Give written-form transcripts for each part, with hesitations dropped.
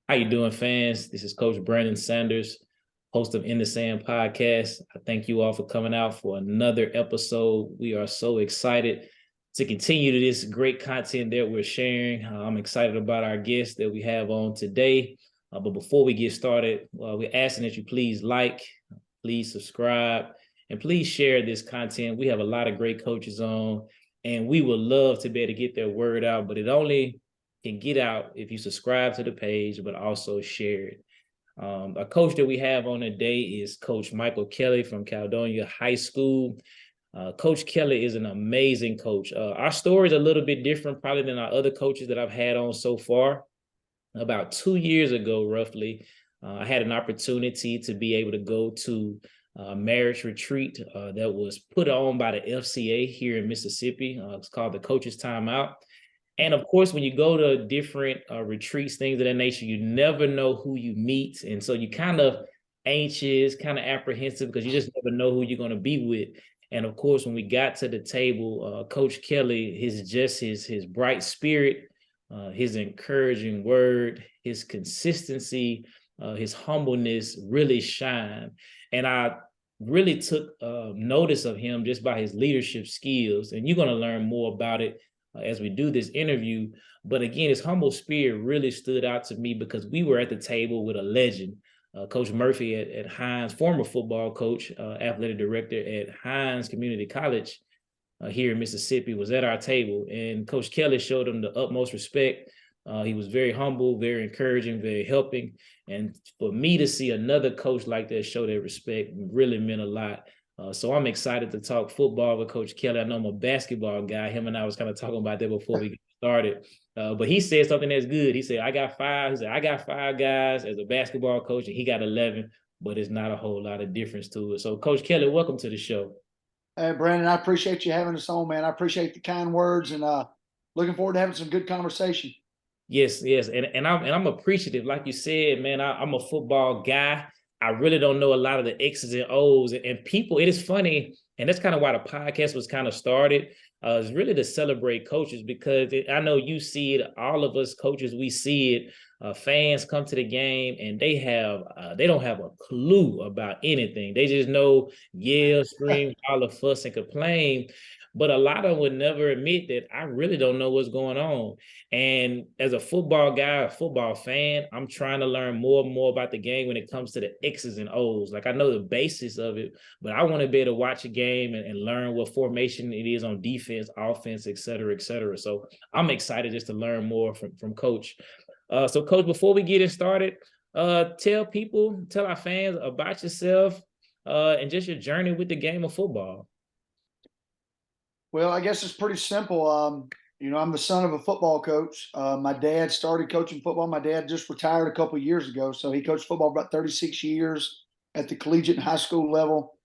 How you doing, fans? This is Coach Brandon Sanders, host of In the Sand podcast. I thank you all for coming out for another episode. We are so excited to continue to this great content that we're sharing. I'm excited about our guests that we have on today. But before we get started, we're asking that you please like, please subscribe, and please share this content. We have a lot of great coaches on, and we would love to be able to get their word out, but it only can get out if you subscribe to the page, but also share it. A coach that we have on today is Coach Michael Kelly from Caledonia High School. Coach Kelly is an amazing coach. Our story is a little bit different probably than our other coaches that I've had on so far. About 2 years ago, roughly, I had an opportunity to be able to go to a marriage retreat that was put on by the FCA here in Mississippi. It's called the Coaches Timeout. And of course, when you go to different retreats, things of that nature, you never know who you meet. And so you kind of anxious, kind of apprehensive because you just never know who you're going to be with. And of course, when we got to the table, Coach Kelly, his bright spirit, his encouraging word, his consistency, his humbleness really shine. And I really took notice of him just by his leadership skills. And you're going to learn more about it as we do this interview. But again, his humble spirit really stood out to me because we were at the table with a legend, Coach Murphy at Hines, former football coach, athletic director at Hines Community College here in Mississippi, was at our table. And Coach Kelly showed him the utmost respect. He was very humble, very encouraging, very helping. And for me to see another coach like that show that respect really meant a lot. So I'm excited to talk football with Coach Kelly. I know I'm a basketball guy. Him and I was kind of talking about that before we get started. But he said something that's good. He said, I got five guys as a basketball coach, and he got 11, but it's not a whole lot of difference to it. So, Coach Kelly, welcome to the show. Hey, Brandon, I appreciate you having us on, man. I appreciate the kind words and looking forward to having some good conversation. Yes, yes. And I'm appreciative. Like you said, man, I'm a football guy. I really don't know a lot of the X's and O's and people. It is funny, and that's kind of why the podcast was kind of started. It's really to celebrate coaches because I know you see it. All of us coaches, we see it. Fans come to the game and they don't have a clue about anything. They just know yell, scream, holler, fuss, and complain. But a lot of them would never admit that I really don't know what's going on. And as a football guy, a football fan, I'm trying to learn more and more about the game when it comes to the X's and O's. Like I know the basis of it, but I want to be able to watch a game and learn what formation it is on defense, offense, et cetera, et cetera. So I'm excited just to learn more from Coach. So Coach, before we get it started, tell our fans about yourself and just your journey with the game of football. Well, I guess it's pretty simple. I'm the son of a football coach. My dad started coaching football. My dad just retired a couple of years ago, so he coached football about 36 years at the collegiate and high school level.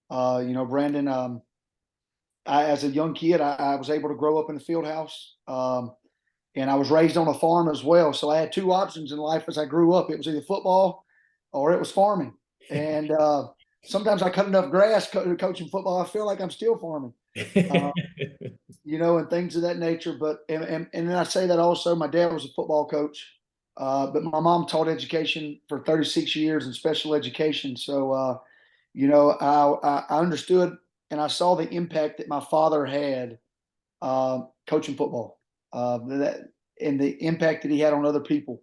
Brandon, as a young kid, I was able to grow up in the field house, and I was raised on a farm as well. So I had two options in life as I grew up. It was either football or it was farming. And sometimes I cut enough grass coaching football, I feel like I'm still farming. Uh, and things of that nature. But and then I say that also, my dad was a football coach, but my mom taught education for 36 years in special education. So, I understood and I saw the impact that my father had coaching football, and the impact that he had on other people.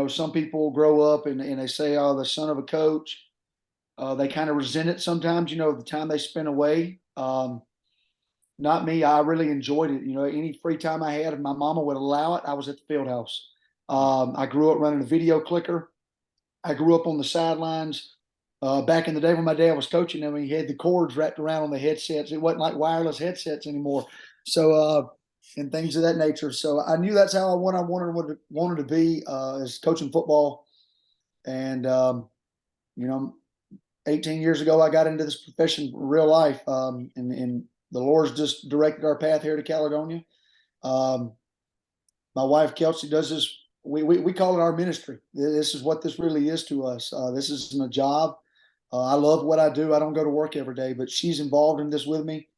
Some people grow up and they say, "Oh, the son of a coach." They kind of resent it sometimes. The time they spend away. Not me. I really enjoyed it. Any free time I had, if my mama would allow it, I was at the field house. I grew up running a video clicker. I grew up on the sidelines. Back in the day when my dad was coaching them, he had the cords wrapped around on the headsets. It wasn't like wireless headsets anymore. So, and things of that nature. So I knew that's how I wanted to be as coaching football. And 18 years ago, I got into this profession in real life, and the Lord's just directed our path here to Caledonia. My wife Kelsey does this. We call it our ministry. This is what this really is to us. This isn't a job. I love what I do. I don't go to work every day, but she's involved in this with me.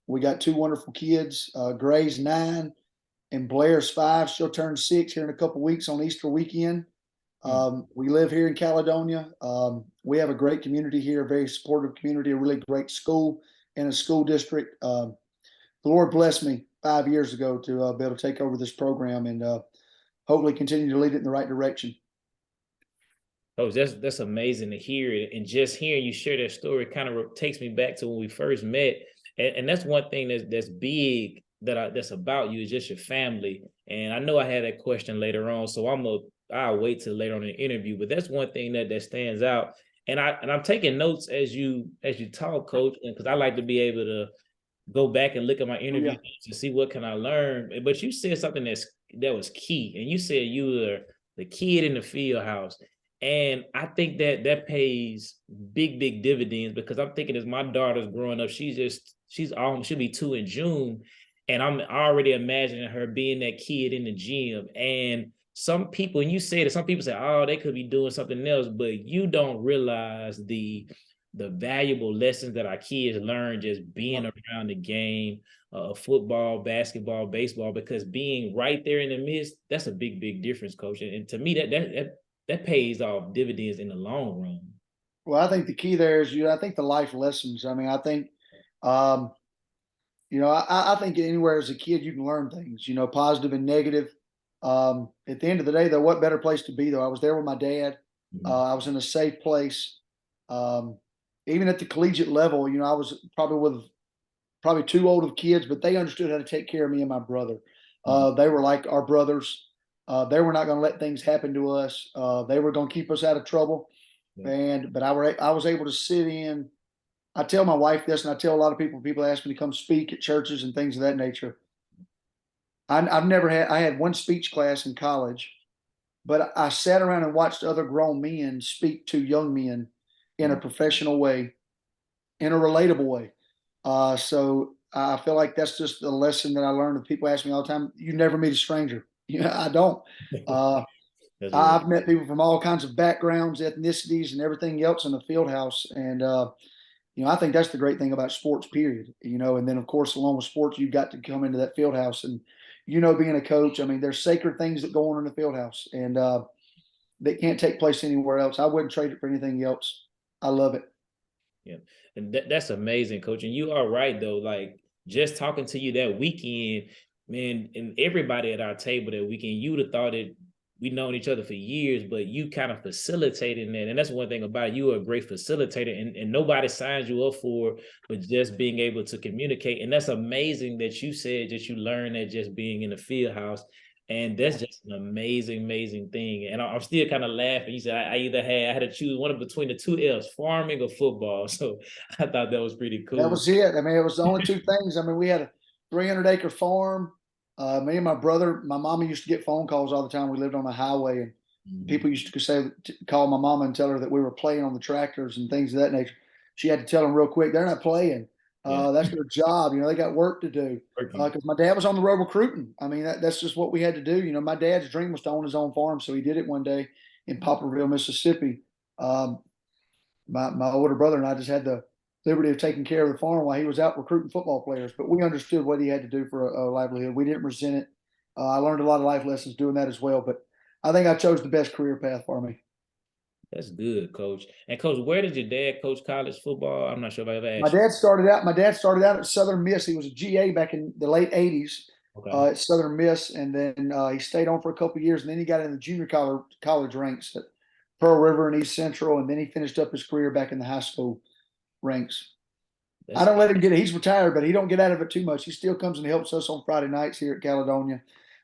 We got two wonderful kids. Gray's 9, and Blair's 5. She'll turn 6 here in a couple weeks on Easter weekend. We live here in Caledonia. We have a great community here, a very supportive community, a really great school and a school district. The Lord blessed me 5 years ago to be able to take over this program and hopefully continue to lead it in the right direction. Oh, that's amazing to hear it. And just hearing you share that story kind of takes me back to when we first met. And that's one thing that's big that's about you is just your family. And I know I had that question later on, so I'll wait till later on in the interview. But that's one thing that stands out. And I'm taking notes as you talk, Coach, because I like to be able to go back and look at my interview to see what can I learn. But you said something that was key, and you said you were the kid in the field house. And I think that pays big dividends, because I'm thinking as my daughter's growing up, she'll be 2 in June. And I'm already imagining her being that kid in the gym. And some people, and you say that some people say, oh, they could be doing something else, but you don't realize the valuable lessons that our kids learn just being around the game, football, basketball, baseball, because being right there in the midst, that's a big difference, Coach. And to me, that pays off dividends in the long run. Well, I think the key there is, I think the life lessons. I mean, I think, I think anywhere as a kid, you can learn things, positive and negative. At the end of the day, though, what better place to be, though? I was there with my dad. I was in a safe place. Even at the collegiate level, I was probably with two older kids, but they understood how to take care of me and my brother. They were like our brothers. They were not going to let things happen to us. They were going to keep us out of trouble. But I was able to sit in. I tell my wife this, and I tell a lot of people ask me to come speak at churches and things of that nature. I had one speech class in college, but I sat around and watched other grown men speak to young men in a professional way, in a relatable way. So I feel like that's just a lesson that I learned. People ask me all the time, you never meet a stranger. I don't. I've met people from all kinds of backgrounds, ethnicities, and everything else in the field house. And, I think that's the great thing about sports, period. And then, of course, along with sports, you've got to come into that field house. And, being a coach, I mean, there's sacred things that go on in the field house, and that can't take place anywhere else. I wouldn't trade it for anything else. I love it. Yeah. And that's amazing, Coach. And you are right, though. Like, just talking to you that weekend, man, and everybody at our table that weekend, you would have thought that we've known each other for years, but you kind of facilitating that. And that's one thing about it. You are a great facilitator, and nobody signs you up for, but just being able to communicate. And that's amazing that you said that you learned that just being in the field house. And that's just an amazing thing. And I'm still kind of laughing. You said I had to choose one between the two L's, farming or football. So I thought that was pretty cool. That was it. I mean, it was the only two things. I mean, we had a 300-acre farm. Me and my brother, my mama used to get phone calls all the time. We lived on a highway, and people used to call my mama and tell her that we were playing on the tractors and things of that nature. She had to tell them real quick, they're not playing. That's their job. They got work to do. Because my dad was on the road recruiting. I mean, that's just what we had to do. My dad's dream was to own his own farm, so he did it one day in Poplarville, Mississippi. My older brother and I just had the liberty of taking care of the farm while he was out recruiting football players. But we understood what he had to do for a livelihood. We didn't resent it. I learned a lot of life lessons doing that as well. But I think I chose the best career path for me. That's good, Coach. And Coach, where did your dad coach college football? I'm not sure if I ever asked. My dad started out at Southern Miss. He was a GA back in the late '80s at Southern Miss, and then he stayed on for a couple of years, and then he got in the junior college ranks at Pearl River and East Central, and then he finished up his career back in the high school ranks. I don't let him get it. He's retired, but he don't get out of it too much. He still comes and helps us on Friday nights here at Caledonia.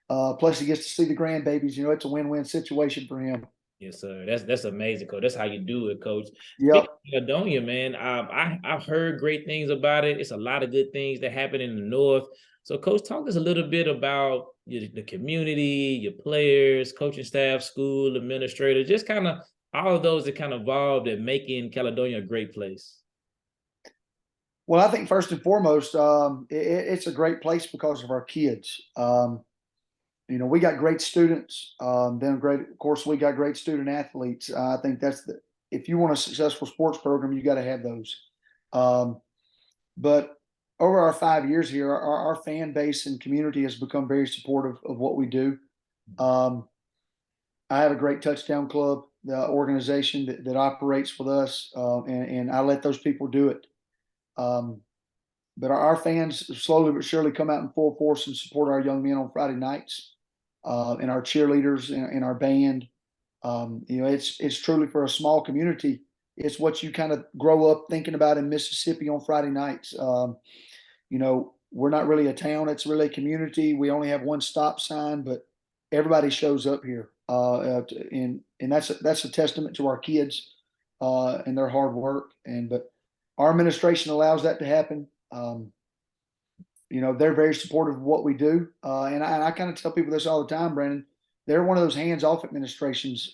Plus, he gets to see the grandbabies. It's a win-win situation for him. Yes, sir. That's amazing, Coach. That's how you do it, Coach. Yep. Caledonia, man. I've heard great things about it. It's a lot of good things that happen in the North. So, Coach, talk to us a little bit about the community, your players, coaching staff, school administrators, just kind of all of those that kind of involved in making Caledonia a great place. Well, I think first and foremost, it's a great place because of our kids. We got great students. Of course, we got great student athletes. I think if you want a successful sports program, you got to have those. But over our 5 years here, our fan base and community has become very supportive of what we do. Um, I have a great touchdown club, the organization that operates with us, and I let those people do it. Um, but our fans slowly but surely come out in full force and support our young men on Friday nights, and our cheerleaders and our band. It's truly for a small community. It's what you kind of grow up thinking about in Mississippi on Friday nights. We're not really a town; it's really a community. We only have one stop sign, but everybody shows up here, and that's a testament to our kids and their hard work. But our administration allows that to happen. They're very supportive of what we do, and I kind of tell people this all the time, Brandon. They're one of those hands-off administrations,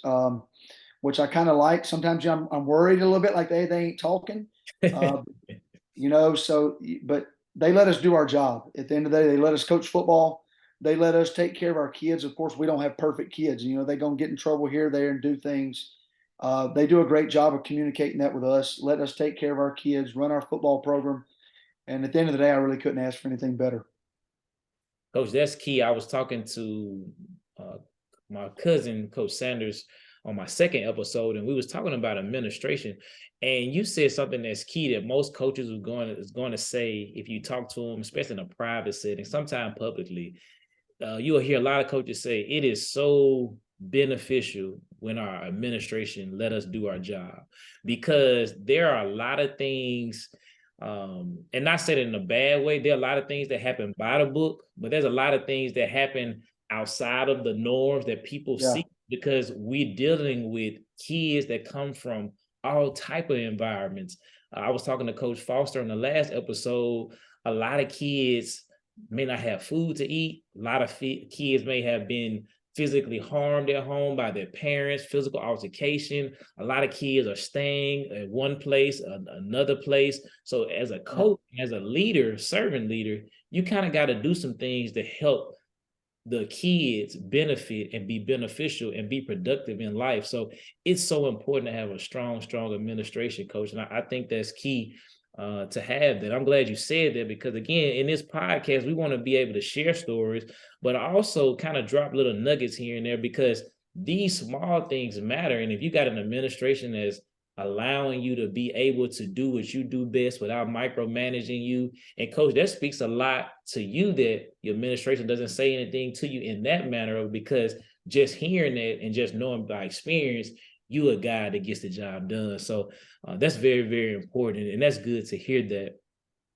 which I kind of like. Sometimes I'm worried a little bit, like they ain't talking. Uh, but they let us do our job. At the end of the day, they let us coach football. They let us take care of our kids. Of course, we don't have perfect kids. They're going to get in trouble here, there, and do things. They do a great job of communicating that with us, letting us take care of our kids, run our football program. And at the end of the day, I really couldn't ask for anything better. Coach, that's key. I was talking to my cousin, Coach Sanders, on my second episode, and we was talking about administration. And you said something that's key that most coaches is going to say if you talk to them, especially in a private setting, sometimes publicly. You will hear a lot of coaches say it is so beneficial when our administration let us do our job, because there are a lot of things, and not said in a bad way. There are a lot of things that happen by the book, but there's a lot of things that happen outside of the norms that people Yeah. see, because we're dealing with kids that come from all type of environments. I was talking to Coach Foster in the last episode. A lot of kids may not have food to eat. A lot of kids may have been physically harmed at home by their parents, physical altercation. A lot of kids are staying at one place, another place. So as a coach, as a leader, servant leader, you kind of got to do some things to help the kids benefit and be beneficial and be productive in life. So it's so important to have a strong administration, coach. And I think that's key to have that. I'm glad you said that, because again, in this podcast, we want to be able to share stories, but also kind of drop little nuggets here and there, because these small things matter. And if you got an administration that's allowing you to be able to do what you do best without micromanaging you. And coach, that speaks a lot to you that your administration doesn't say anything to you in that manner, because just hearing that and just knowing by experience, you a guy that gets the job done. So that's very, very important. And that's good to hear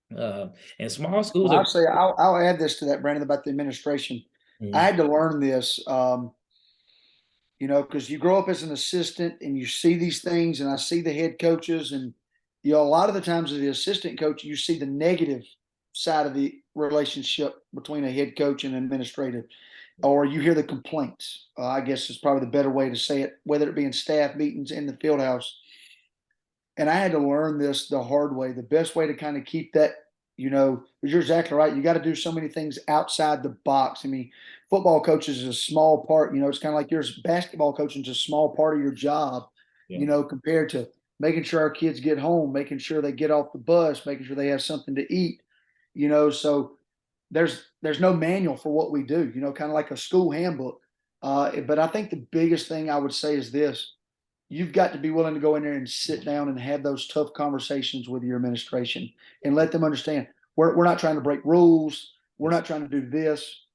that. And small schools Well, are. I'll add this to that, Brandon, about the administration. I Mhm. had to learn this, because you grow up as an assistant and you see these things, and I see the head coaches, and a lot of the times as the assistant coach, you see the negative side of the relationship between a head coach and administrative, or you hear the complaints. I guess is probably the better way to say it, whether it be in staff meetings in the field house. And I had to learn this the hard way. The best way to kind of keep that, because you're exactly right. You got to do so many things outside the box. I mean, football coaches is a small part. It's kind of like your basketball coaching is a small part of your job. Yeah. Compared to making sure our kids get home, making sure they get off the bus, making sure they have something to eat. So there's no manual for what we do. Kind of like a school handbook. But I think the biggest thing I would say is this: you've got to be willing to go in there and sit down and have those tough conversations with your administration and let them understand we're not trying to break rules. We're not trying to do this.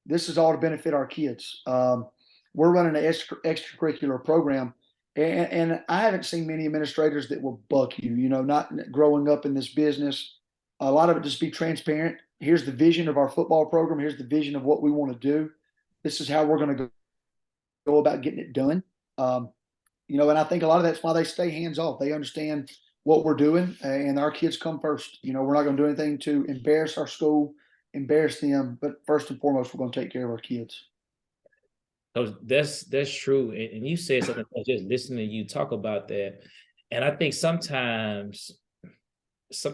This is all to benefit our kids. We're running an extracurricular program, and I haven't seen many administrators that will buck you. Not growing up in this business, a lot of it just be transparent. Here's the vision of our football program. Here's the vision of what we want to do. This is how we're going to go about getting it done. And I think a lot of that's why they stay hands off. They understand what we're doing, and our kids come first. We're not going to do anything to embarrass our school, embarrass them, but first and foremost, we're going to take care of our kids. So that's true. And you said something, just listening to you talk about that. And I think sometimes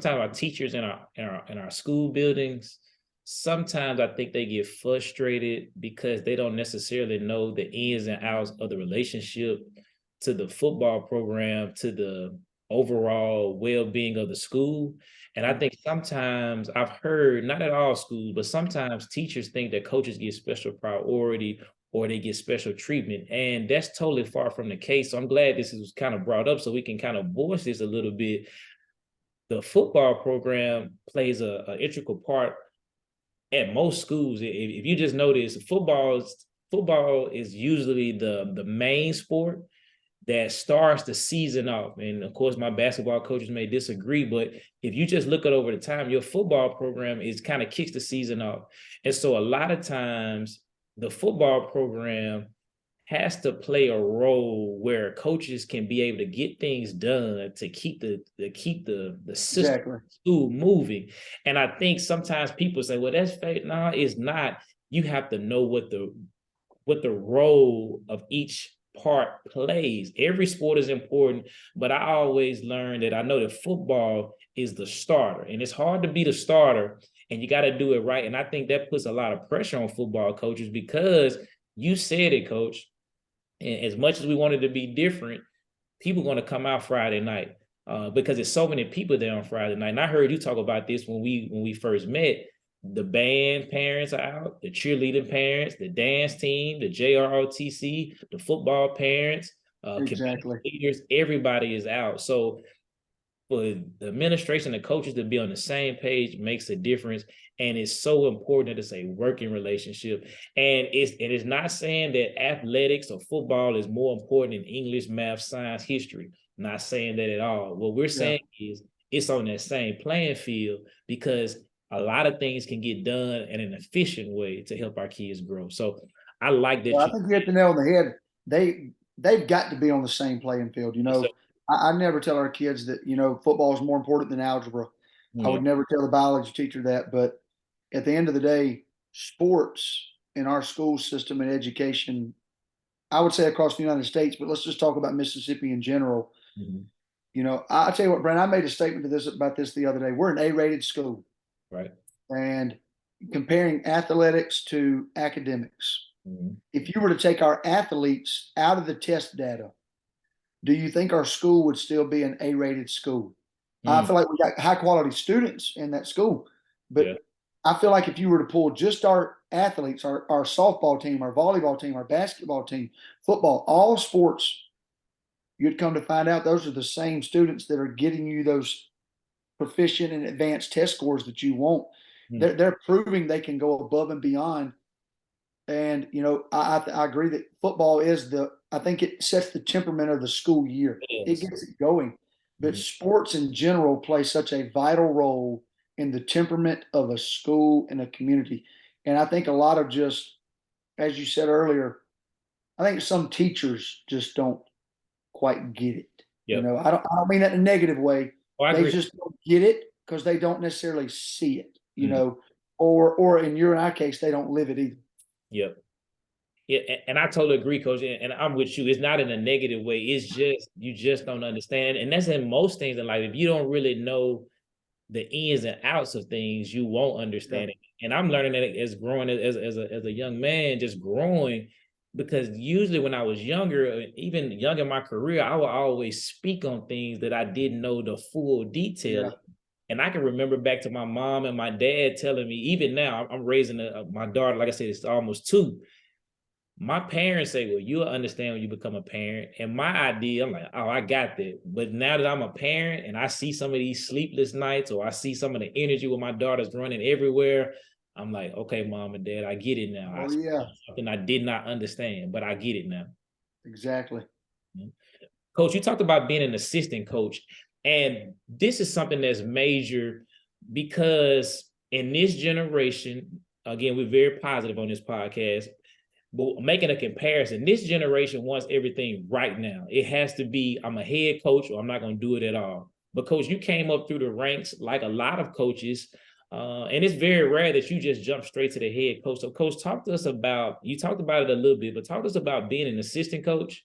our teachers in our school buildings, sometimes I think they get frustrated because they don't necessarily know the ins and outs of the relationship to the football program, to the overall well-being of the school. And I think sometimes I've heard, not at all schools, but sometimes teachers think that coaches get special priority or they get special treatment. And that's totally far from the case. So I'm glad this was kind of brought up so we can kind of voice this a little bit. The football program plays a integral part at most schools. If you just notice, football is usually the main sport that starts the season off. And of course, my basketball coaches may disagree, but if you just look at over the time, your football program is kind of kicks the season off. And so a lot of times the football program has to play a role where coaches can be able to get things done to keep the system Exactly. school moving. And I think sometimes people say, well, that's fake. No, it's not. You have to know what the role of each part plays. Every sport is important, but I always learn that I know that football is the starter, and it's hard to be the starter, and you got to do it right. And I think that puts a lot of pressure on football coaches because you said it, coach. And as much as we wanted to be different, people going to come out Friday night because there's so many people there on Friday night. And I heard you talk about this when we first met. The band parents are out, the cheerleading parents, the dance team, the JROTC, the football parents, community Exactly. leaders, everybody is out. So for the administration and coaches to be on the same page makes a difference. And it's so important that it's a working relationship. And it's not saying that athletics or football is more important than English, math, science, history. Not saying that at all. What we're Yeah. saying is it's on that same playing field because a lot of things can get done in an efficient way to help our kids grow. So I like that Well, I you. think you hit the nail on the head. They've got to be on the same playing field. So, I never tell our kids that football is more important than algebra. I yeah. would never tell the biology teacher that. But at the end of the day, sports in our school system and education, I would say across the United States, but let's just talk about Mississippi in general. Mhm. I tell you what, Brent, I made a statement to this about this the other day. We're an A-rated school, Right. and comparing athletics to academics. Mhm. If you were to take our athletes out of the test data, do you think our school would still be an A-rated school? I Mm. feel like we got high quality students in that school, Yeah. but I feel like if you were to pull just our athletes, our softball team, our volleyball team, our basketball team, football, all sports, you'd come to find out those are the same students that are getting you those proficient and advanced test scores that you want. Mm. They're proving they can go above and beyond. And I agree that football is I think it sets the temperament of the school year. It It is. gets it going. But Mhm. sports in general play such a vital role in the temperament of a school and a community. And I think a lot of just, as you said earlier, I think some teachers just don't quite get it. Yep. I don't mean that in a negative way. Oh, I They agree. just don't get it because they don't necessarily see it, Mhm. or in your and our case, they don't live it either. Yep. Yeah, and I totally agree, coach. And I'm with you. It's not in a negative way. It's just you just don't understand. And that's in most things in life. If you don't really know the ins and outs of things, you won't Yeah. understand it. And I'm learning that as growing as a young man, just growing, because usually when I was younger, even young in my career, I would always speak on things that I didn't know the full detail. Yeah. And I can remember back to my mom and my dad telling me, even now, I'm raising my daughter, like I said, it's almost 2. My parents say, well, you'll understand when you become a parent. And my idea, I'm like, oh, I got that. But now that I'm a parent and I see some of these sleepless nights or I see some of the energy where my daughter's running everywhere, I'm like, okay, mom and dad, I get it now. I Oh yeah. something I did not understand, but I get it now. Exactly. Mhm. Coach, you talked about being an assistant coach. And this is something that's major because in this generation, again, we're very positive on this podcast. But making a comparison, this generation wants everything right now. It has to be, I'm a head coach or I'm not going to do it at all. But coach, you came up through the ranks like a lot of coaches. And it's very rare that you just jump straight to the head coach. So coach, talk to us about, you talked about it a little bit, but talk to us about being an assistant coach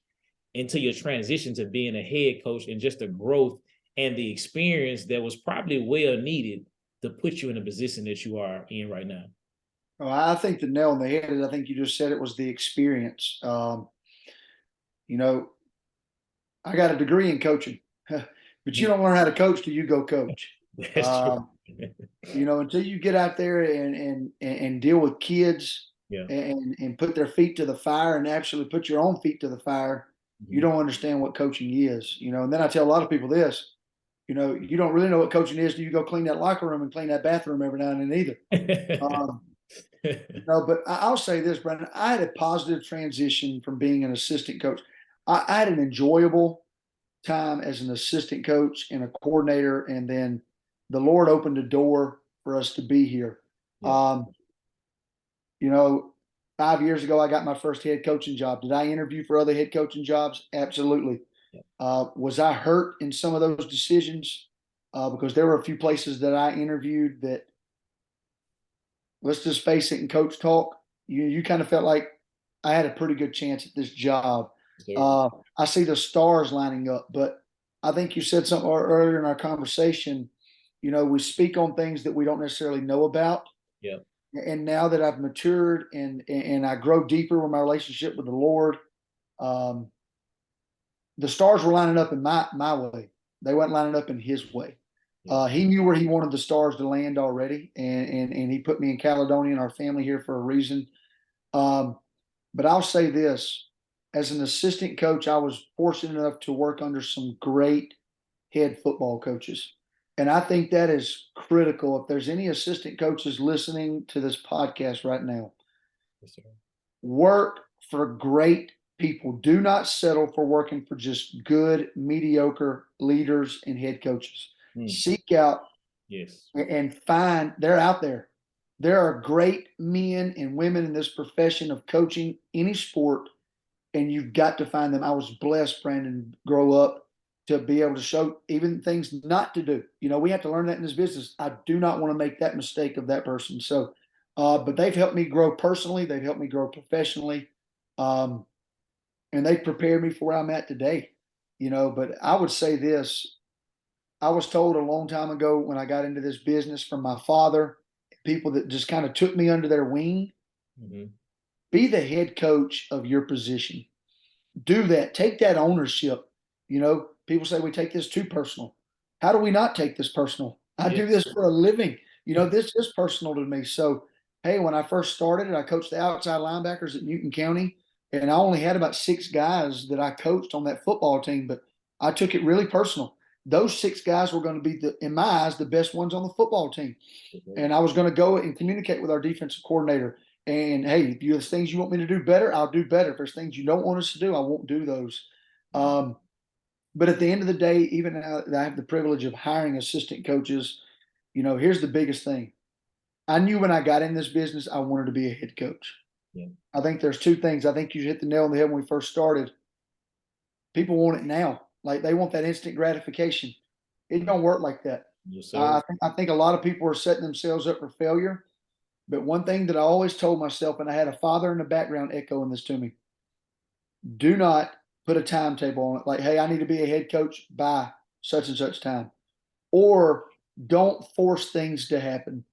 into your transition to being a head coach and just the growth and the experience that was probably well needed to put you in the position that you are in right now. Oh, I think the nail on the head is I think you just said it was the experience. You know, I got a degree in coaching, but you don't learn how to coach till you go coach. That's true. Until you get out there and deal with kids Yeah. and put their feet to the fire and actually put your own feet to the fire, you don't understand what coaching is. And then I tell a lot of people this, you don't really know what coaching is till you go clean that locker room and clean that bathroom every now and then either. Um, but I'll say this, Brandon, I had a positive transition from being an assistant coach. I had an enjoyable time as an assistant coach and a coordinator, and then the Lord opened a door for us to be here. Yeah. You know, 5 years ago, I got my first head coaching job. Did I interview for other head coaching jobs? Absolutely. Yeah. Was I hurt in some of those decisions? Because there were a few places that I interviewed that, let's just face it, in coach talk, you kind of felt like I had a pretty good chance at this job. I see the stars lining up, but I think you said something earlier in our conversation. We speak on things that we don't necessarily know about. Yeah. And now that I've matured and I grow deeper with my relationship with the Lord, the stars were lining up in my way. They weren't lining up in His way. He knew where He wanted the stars to land already, and He put me in Caledonia and our family here for a reason. But I'll say this: as an assistant coach, I was fortunate enough to work under some great head football coaches. And I think that is critical. If there's any assistant coaches listening to this podcast right now, Yes, work for great people. Do not settle for working for just good, mediocre leaders and head coaches. Seek out and find, they're out there. There are great men and women in this profession of coaching any sport, and you've got to find them. I was blessed, Brandon, grow up to be able to show even things not to do. We have to learn that in this business. I do not want to make that mistake of that person. So, but they've helped me grow personally. They've helped me grow professionally. And they've prepared me for where I'm at today. But I would say this: I was told a long time ago when I got into this business from my father, people that just kind of took me under their wing, be the head coach of your position. Do that. Take that ownership. People say we take this too personal. How do we not take this personal? I do this for a living. This is personal to me. So, hey, when I first started, I coached the outside linebackers at Newton County, and I only had about 6 guys that I coached on that football team, but I took it really personal. Those 6 guys were going to be, in my eyes, the best ones on the football team. And I was going to go and communicate with our defensive coordinator. And hey, if there's things you want me to do better, I'll do better. If there's things you don't want us to do, I won't do those. But at the end of the day, even now that I have the privilege of hiring assistant coaches, here's the biggest thing. I knew when I got in this business, I wanted to be a head coach. Yeah. I think there's 2 things. I think you hit the nail on the head when we first started. People want it now. Like they want that instant gratification. It don't work like that. Yes, sir. I think a lot of people are setting themselves up for failure. But one thing that I always told myself, and I had a father in the background echoing this to me: do not put a timetable on it. Like, hey, I need to be a head coach by such and such time. Or don't force things to happen.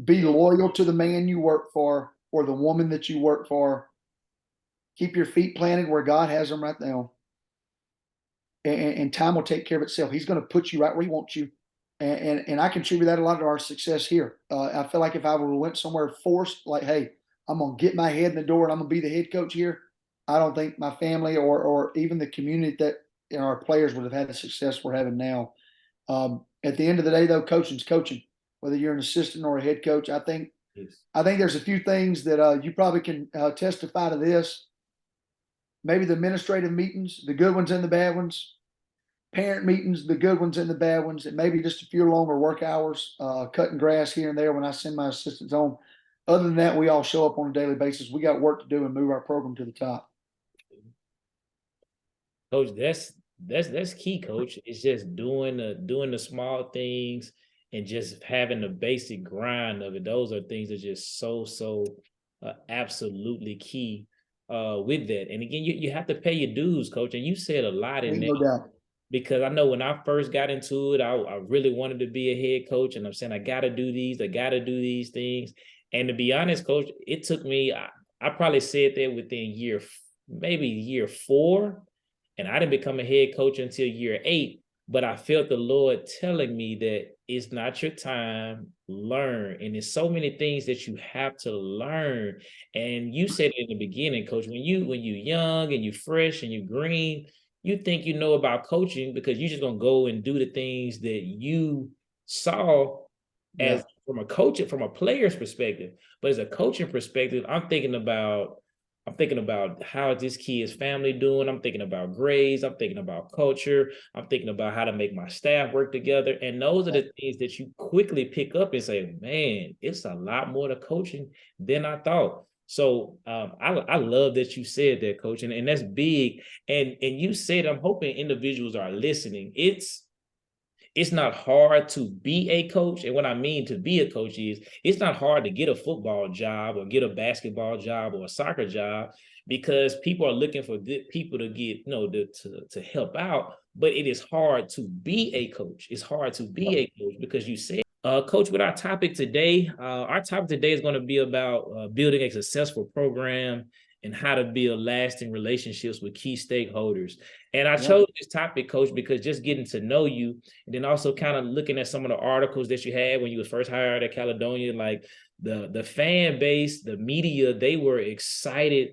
Be loyal to the man you work for or the woman that you work for. Keep your feet planted where God has them right now. And time will take care of itself. He's going to put you right where He wants you. And I contribute that a lot to our success here. I feel like if I would have went somewhere forced, like, hey, I'm going to get my head in the door and I'm going to be the head coach here, I don't think my family or even the community that our players would have had the success we're having now. At the end of the day, though, coaching's coaching. Whether you're an assistant or a head coach, I think there's a few things that you probably can testify to this. Maybe the administrative meetings, the good ones and the bad ones. Parent meetings, the good ones and the bad ones, and maybe just a few longer work hours, cutting grass here and there when I send my assistants home. Other than that, we all show up on a daily basis. We got work to do and move our program to the top. Coach, that's key, Coach. It's just doing the small things and just having the basic grind of it. Those are things that are just so absolutely key with that. And again, you have to pay your dues, Coach. And you said a lot in Ain't that. no doubt. Because I know when I first got into it, I really wanted to be a head coach. And I'm saying, I got to do these things. And to be honest, Coach, it took me, I probably said that within maybe year 4. And I didn't become a head coach until year 8. but I felt the Lord telling me that it's not your time, learn. And there's so many things that you have to learn. And you said it in the beginning, coach, when you young and you fresh and you green, you think you know about coaching because you're just gonna go and do the things that you saw Yeah. as from a player's perspective. But as a coaching perspective, I'm thinking about how this kid's family doing. I'm thinking about grades. I'm thinking about culture. I'm thinking about how to make my staff work together. And those are the things that you quickly pick up and say, man, it's a lot more to coaching than I thought. So I love that you said that, coach, and that's big. And you said, I'm hoping individuals are listening. It's not hard to be a coach. And what I mean to be a coach is it's not hard to get a football job or get a basketball job or a soccer job because people are looking for good people to get, to help out. But it is hard to be a coach. It's hard to be a coach because you said, coach, with our topic today is going to be about building a successful program and how to build lasting relationships with key stakeholders. And I chose this topic, coach, because just getting to know you and then also kind of looking at some of the articles that you had when you was first hired at Caledonia, like the fan base, the media, they were excited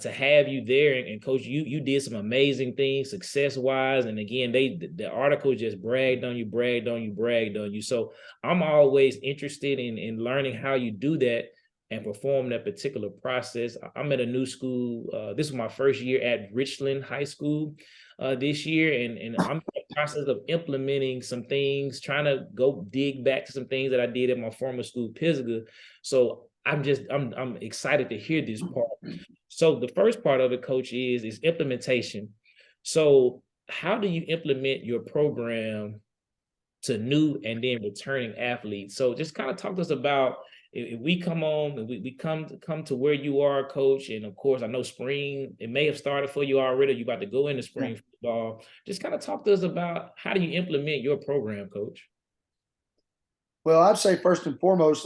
to have you there. And coach, you did some amazing things success wise. And again, the article just bragged on you, bragged on you, bragged on you. So I'm always interested in learning how you do that and perform that particular process. I'm at a new school. This is my first year at Richland High School this year, and I'm in the process of implementing some things, trying to go dig back to some things that I did at my former school, Pisgah. So I'm excited to hear this part. So the first part of it, coach, is implementation. So how do you implement your program to new and then returning athletes? So just kind of talk to us about if we come on and we come to where you are, coach. And of course, I know spring, it may have started for you already. You're about to go into spring football. Just kind of talk to us about how do you implement your program, coach? Well, I'd say first and foremost,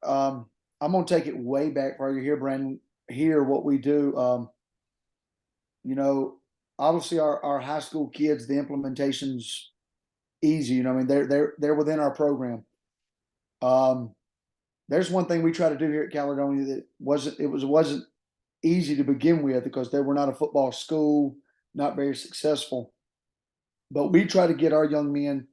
I'm going to take it way back while you're here, Brandon. Here, what we do, you know, obviously our high school kids, the implementation's easy. I mean, they're within our program. There's one thing we try to do here at Caledonia that wasn't easy to begin with because they were not a football school, not very successful. But we try to get our young men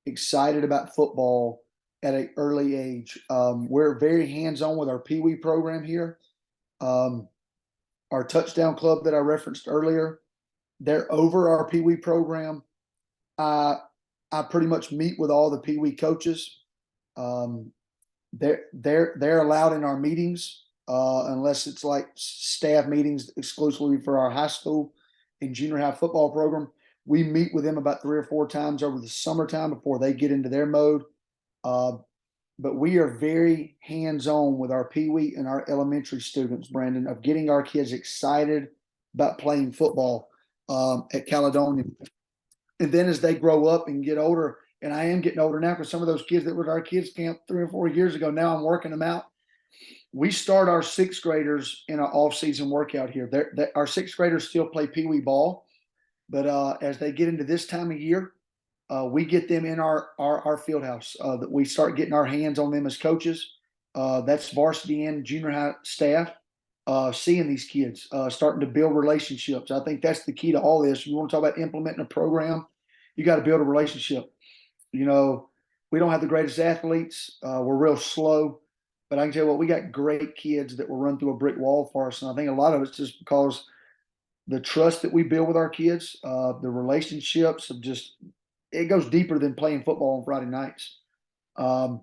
excited about football at an early age. We're very hands-on with our Pee Wee program here. Our touchdown club that I referenced earlier, they're over our Pee Wee program. I pretty much meet with all the Pee Wee coaches. They're allowed in our meetings unless it's like staff meetings exclusively for our high school and junior high football program. We meet with them about 3 or 4 times over the summertime before they get into their mode. But we are very hands-on with our Pee Wee and our elementary students, Brandon, of getting our kids excited about playing football at Caledonia. And then as they grow up and get older, and I am getting older now because some of those kids that were at our kids camp 3 or 4 years ago, now I'm working them out. We start our 6th graders in an off-season workout here. Our 6th graders still play Pee Wee ball, but as they get into this time of year, we get them in our field house. That we start getting our hands on them as coaches. That's varsity and junior high staff. Seeing these kids, starting to build relationships. I think that's the key to all this. You want to talk about implementing a program, you got to build a relationship. We don't have the greatest athletes. We're real slow, but I can tell you what, we got great kids that will run through a brick wall for us. And I think a lot of it's just because the trust that we build with our kids, the relationships of it goes deeper than playing football on Friday nights. But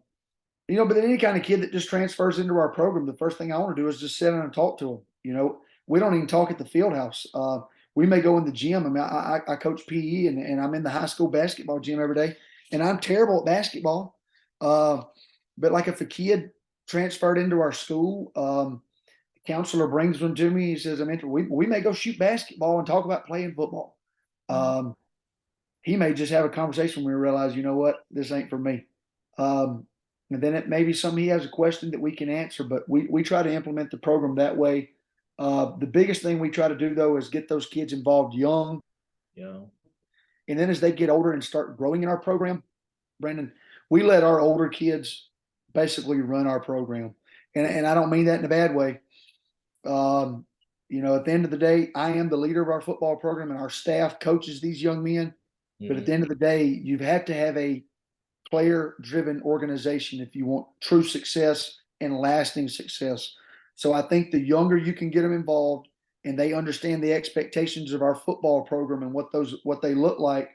any kind of kid that just transfers into our program, the first thing I want to do is just sit down and talk to them. We don't even talk at the field house. We may go in the gym. I mean, I coach PE and I'm in the high school basketball gym every day, and I'm terrible at basketball. But like if a kid transferred into our school, the counselor brings them to me. He says, we may go shoot basketball and talk about playing football. He may just have a conversation when we realize, you know what, this ain't for me. And then it may be something he has a question that we can answer, but we try to implement the program that way. The biggest thing we try to do though is get those kids involved young. Yeah. And then as they get older and start growing in our program, Brandon, we let our older kids basically run our program. And I don't mean that in a bad way. Um, at the end of the day, I am the leader of our football program and our staff coaches these young men. But at Mhm. the end of the day, you have to have a player driven organization if you want true success and lasting success. So I think the younger you can get them involved and they understand the expectations of our football program and what they look like,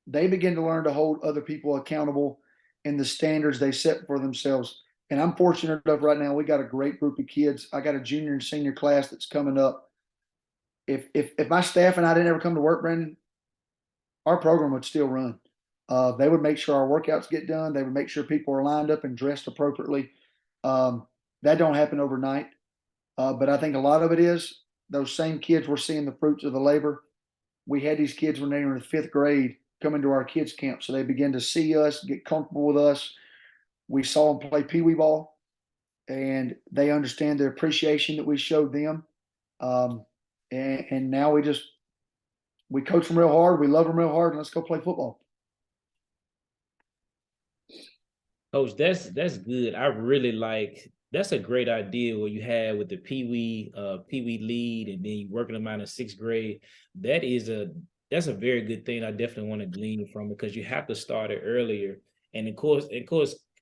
they begin to learn to hold other people accountable in the standards they set for themselves. And I'm fortunate enough right now, we got a great group of kids. I got a junior and senior class that's coming up. If my staff and I didn't ever come to work, Brandon, our program would still run. They would make sure our workouts get done. They would make sure people are lined up and dressed appropriately. Um, that don't happen overnight, but I think a lot of it is those same kids we're seeing the fruits of the labor. We had these kids when they were in the fifth grade coming to our kids camp, so they begin to see us, get comfortable with us. We saw them play pee wee ball, and they understand the appreciation that we showed them. Um, and now we coach them real hard, we love them real hard, and let's go play football. Coach, that's good. I really like that's a great idea what you had with the Pee Wee lead, and then you working them out in sixth grade. That is that's a very good thing. I definitely want to glean from it because you have to start it earlier. And of course,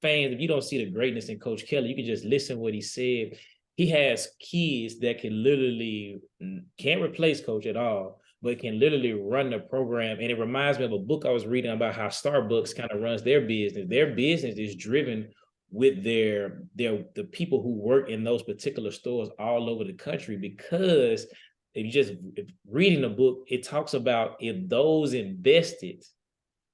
fans, if you don't see the greatness in Coach Kelly, you can just listen to what he said. He has kids that can literally can't replace Coach at all, but can literally run the program. And it reminds me of a book I was reading about how Starbucks kind of runs their business. Their business is driven with the people who work in those particular stores all over the country, because if reading the book, it talks about if those invested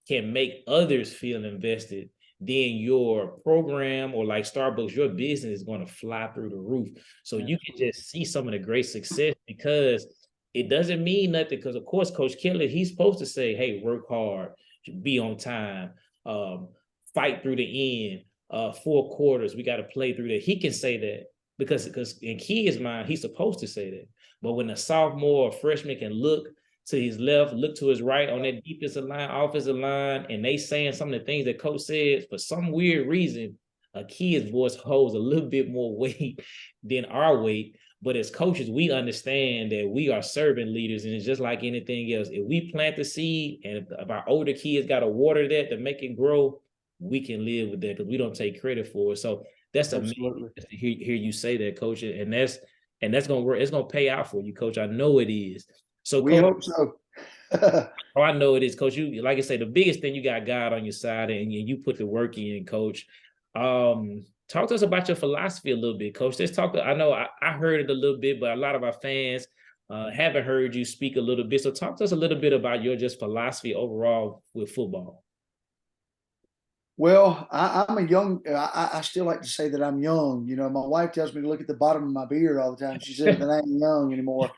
can make others feel invested, then your program, or like Starbucks, your business is going to fly through the roof. So you can just see some of the great success, because it doesn't mean nothing. Because of course, Coach Kelly, he's supposed to say, "Hey, work hard, be on time, um, fight through the end. 4 quarters, we got to play through that." He can say that because in his mind, he's supposed to say that. But when a sophomore or freshman can look to his left, look to his right on that defensive line, offensive line, and they saying some of the things that coach said, for some weird reason, a kid's voice holds a little bit more weight than our weight. But as coaches, we understand that we are servant leaders, and it's just like anything else. If we plant the seed, and if our older kids got to water that to make it grow, we can live with that because we don't take credit for it. So that's amazing to hear you say that, coach, and that's gonna work. It's gonna pay out for you, coach. I know it is. So, We coach, hope so. oh, I know it is, coach. You, like I say, the biggest thing, you got God on your side, and you put the work in, coach. Talk to us about your philosophy a little bit, coach. Let's talk. I know I heard it a little bit, but a lot of our fans haven't heard you speak a little bit. So talk to us a little bit about your just philosophy overall with football. Well, I'm a young. I still like to say that I'm young. My wife tells me to look at the bottom of my beard all the time. She says that I ain't young anymore.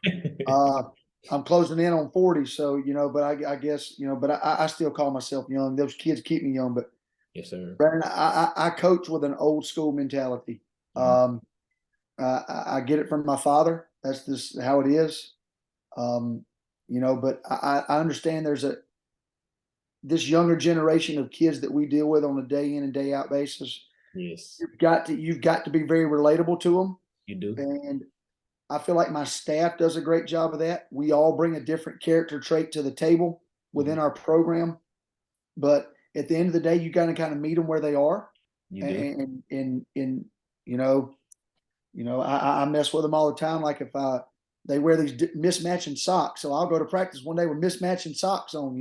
Uh, I'm closing in on 40, so But I guess But I still call myself young. Those kids keep me young. But Yes, sir. Brandon, I coach with an old school mentality. Mhm. I get it from my father. That's just how it is. But I understand there's this younger generation of kids that we deal with on a day in and day out basis. Yes, You've got to be very relatable to them, you do. and I feel like my staff does a great job of that. We all bring a different character trait to the table within Mhm. our program, but at the end of the day, you got to kind of meet them where they are, You do. and you know I mess with them all the time. Like if they wear these mismatching socks, so I'll go to practice one day with mismatching socks on.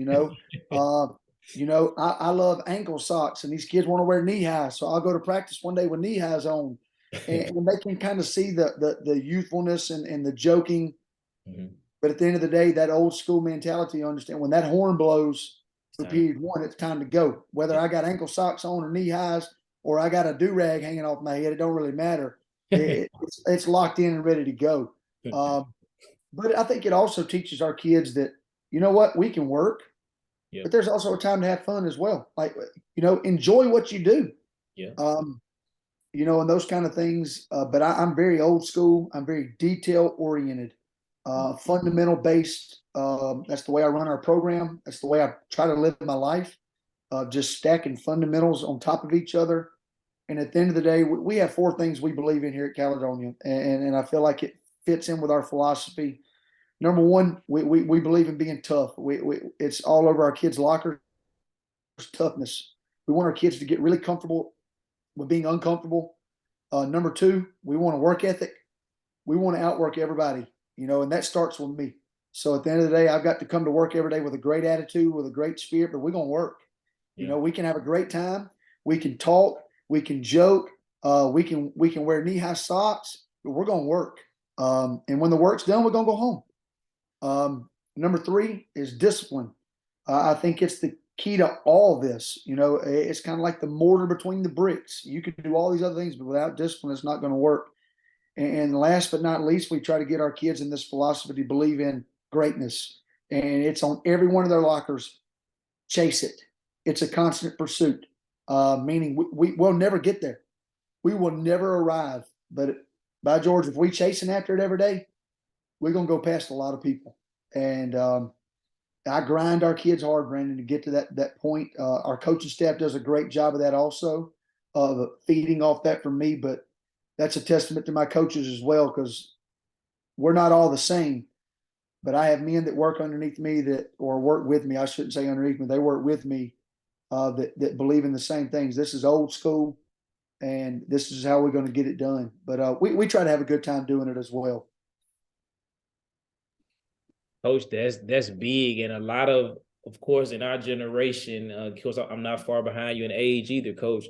I love ankle socks, and these kids want to wear knee highs, so I'll go to practice one day with knee highs on, and they can kind of see the youthfulness and the joking. Mhm. But at the end of the day, that old school mentality, you understand when that horn blows It's for time. period one, it's time to go. Whether I got ankle socks on or knee highs, or I got a do rag hanging off my head, it don't really matter. It's locked in and ready to go. But I think it also teaches our kids that what, we can work, Yeah, but there's also a time to have fun as well. Like enjoy what you do. yeah. Um, and those kind of things. But I'm very old school. I'm very detail oriented. fundamental based. That's the way I run our program. That's the way I try to live my life. Just stacking fundamentals on top of each other. And at the end of the day, we have four things we believe in here at Caledonia, and I feel like it fits in with our philosophy. Number one, we believe in being tough. It's all over our kids' lockers, toughness. We want our kids to get really comfortable with being uncomfortable. Number two, we want a work ethic. We want to outwork everybody, and that starts with me. So at the end of the day, I've got to come to work every day with a great attitude, with a great spirit, but we're going to work. Yeah. We can have a great time. We can talk. We can joke. We can wear knee-high socks, but we're going to work. And when the work's done, we're going to go home. Number three is discipline. I think it's the key to all this. It's kind of like the mortar between the bricks. You can do all these other things, but without discipline, it's not going to work. And last but not least, we try to get our kids in this philosophy to believe in greatness. And it's on every one of their lockers. Chase it. It's a constant pursuit, meaning we'll never get there. We will never arrive. But by George, if we chasing after it every day, we're going to go past a lot of people. And I grind our kids hard, Brandon, to get to that point. Our coaching staff does a great job of that also, of feeding off that from me. But that's a testament to my coaches as well, because we're not all the same. But I have men that work underneath me or work with me. I shouldn't say underneath me. They work with me that believe in the same things. This is old school, and this is how we're going to get it done. But we try to have a good time doing it as well. Coach, that's big, and a lot of course, in our generation, of course, I'm not far behind you in age either, Coach.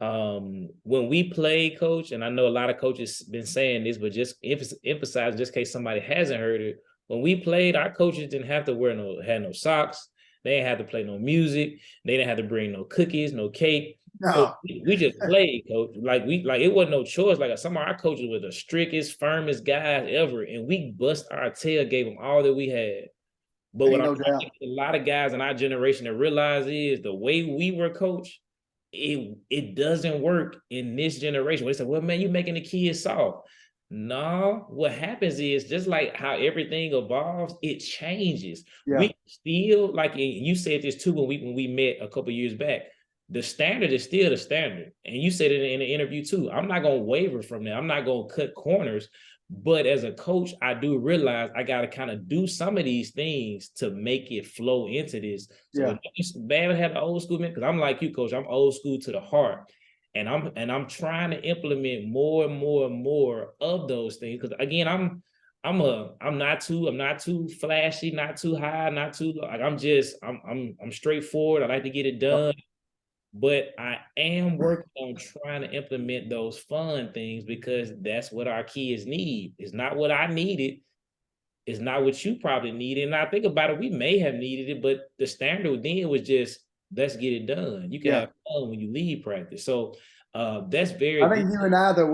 When we play, Coach, and I know a lot of coaches been saying this, but just emphasize, just in case somebody hasn't heard it. When we played, our coaches didn't have to had no socks. They didn't have to play no music. They didn't have to bring no cookies, no cake. No. Coach, we just played, Coach. Like it wasn't no choice. Like some of our coaches were the strictest, firmest guys ever, and we bust our tail, gave them all that we had. But what I'm trying to get a lot of guys in our generation to realize is the way we were coached, it doesn't work in this generation. They say, well, man, you're making the kids soft. No, what happens is just like how everything evolves, it changes. Yeah. We still, like you said this too when we met a couple years back. The standard is still the standard. And you said it in an interview too. I'm not going to waver from that. I'm not going to cut corners. But as a coach, I do realize I got to kind of do some of these things to make it flow into this. So it's bad to have the old school man, because I'm like you, Coach. I'm old school to the heart. And I'm trying to implement more and more and more of those things. Because again, I'm not too flashy, not too high, not too like I'm straightforward. I like to get it done. But I am working on trying to implement those fun things, because that's what our kids need. It's not what I needed. It's not what you probably needed. And I think about it, we may have needed it, but the standard then was just, let's get it done. You can have fun when you leave practice. So that's very I think you and I, though,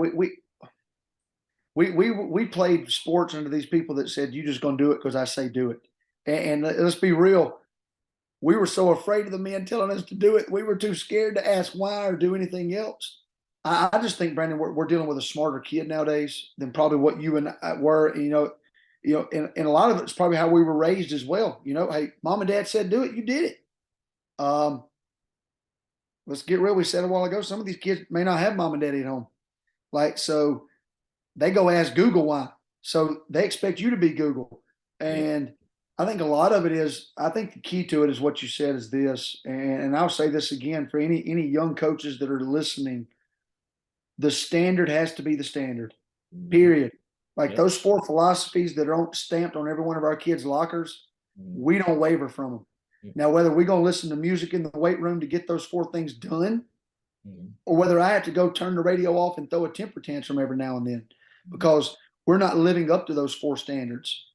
we played sports under these people that said, you're just going to do it because I say do it. And let's be real. We were so afraid of the men telling us to do it. We were too scared to ask why or do anything else. I just think, Brandon, we're dealing with a smarter kid nowadays than probably what you and I were. And a lot of it's probably how we were raised as well. Hey, mom and dad said do it, you did it. Let's get real. We said a while ago, some of these kids may not have mom and daddy at home. So they go ask Google why. So they expect you to be Google. And I think a lot of it is, I think the key to it is what you said is this, and I'll say this again for any young coaches that are listening, the standard has to be the standard, period. Like those four philosophies that are stamped on every one of our kids' lockers, we don't waver from them. Now, whether we're going to listen to music in the weight room to get those four things done, or whether I have to go turn the radio off and throw a temper tantrum every now and then, because we're not living up to those four standards.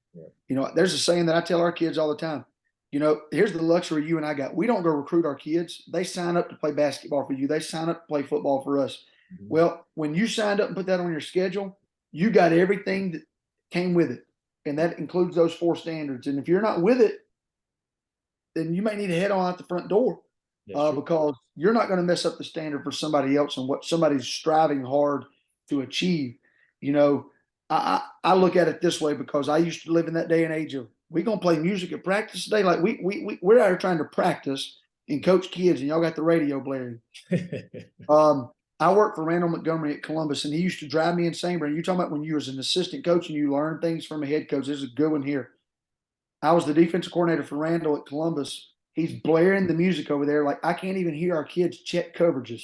There's a saying that I tell our kids all the time. Here's the luxury you and I got. We don't go recruit our kids. They sign up to play basketball for you. They sign up to play football for us. Well, when you signed up and put that on your schedule, you got everything that came with it. And that includes those four standards. And if you're not with it, then you may need to head on out the front door, because you're not going to mess up the standard for somebody else and what somebody's striving hard to achieve. I look at it this way because I used to live in that day and age of we gonna play music at practice today. Like we're out here trying to practice and coach kids, and y'all got the radio blaring. I worked for Randall Montgomery at Columbus, and he used to drive me insane. But you talking about when you was an assistant coach and you learned things from a head coach? This is a good one here. I was the defensive coordinator for Randall at Columbus. He's blaring the music over there, like I can't even hear our kids check coverages.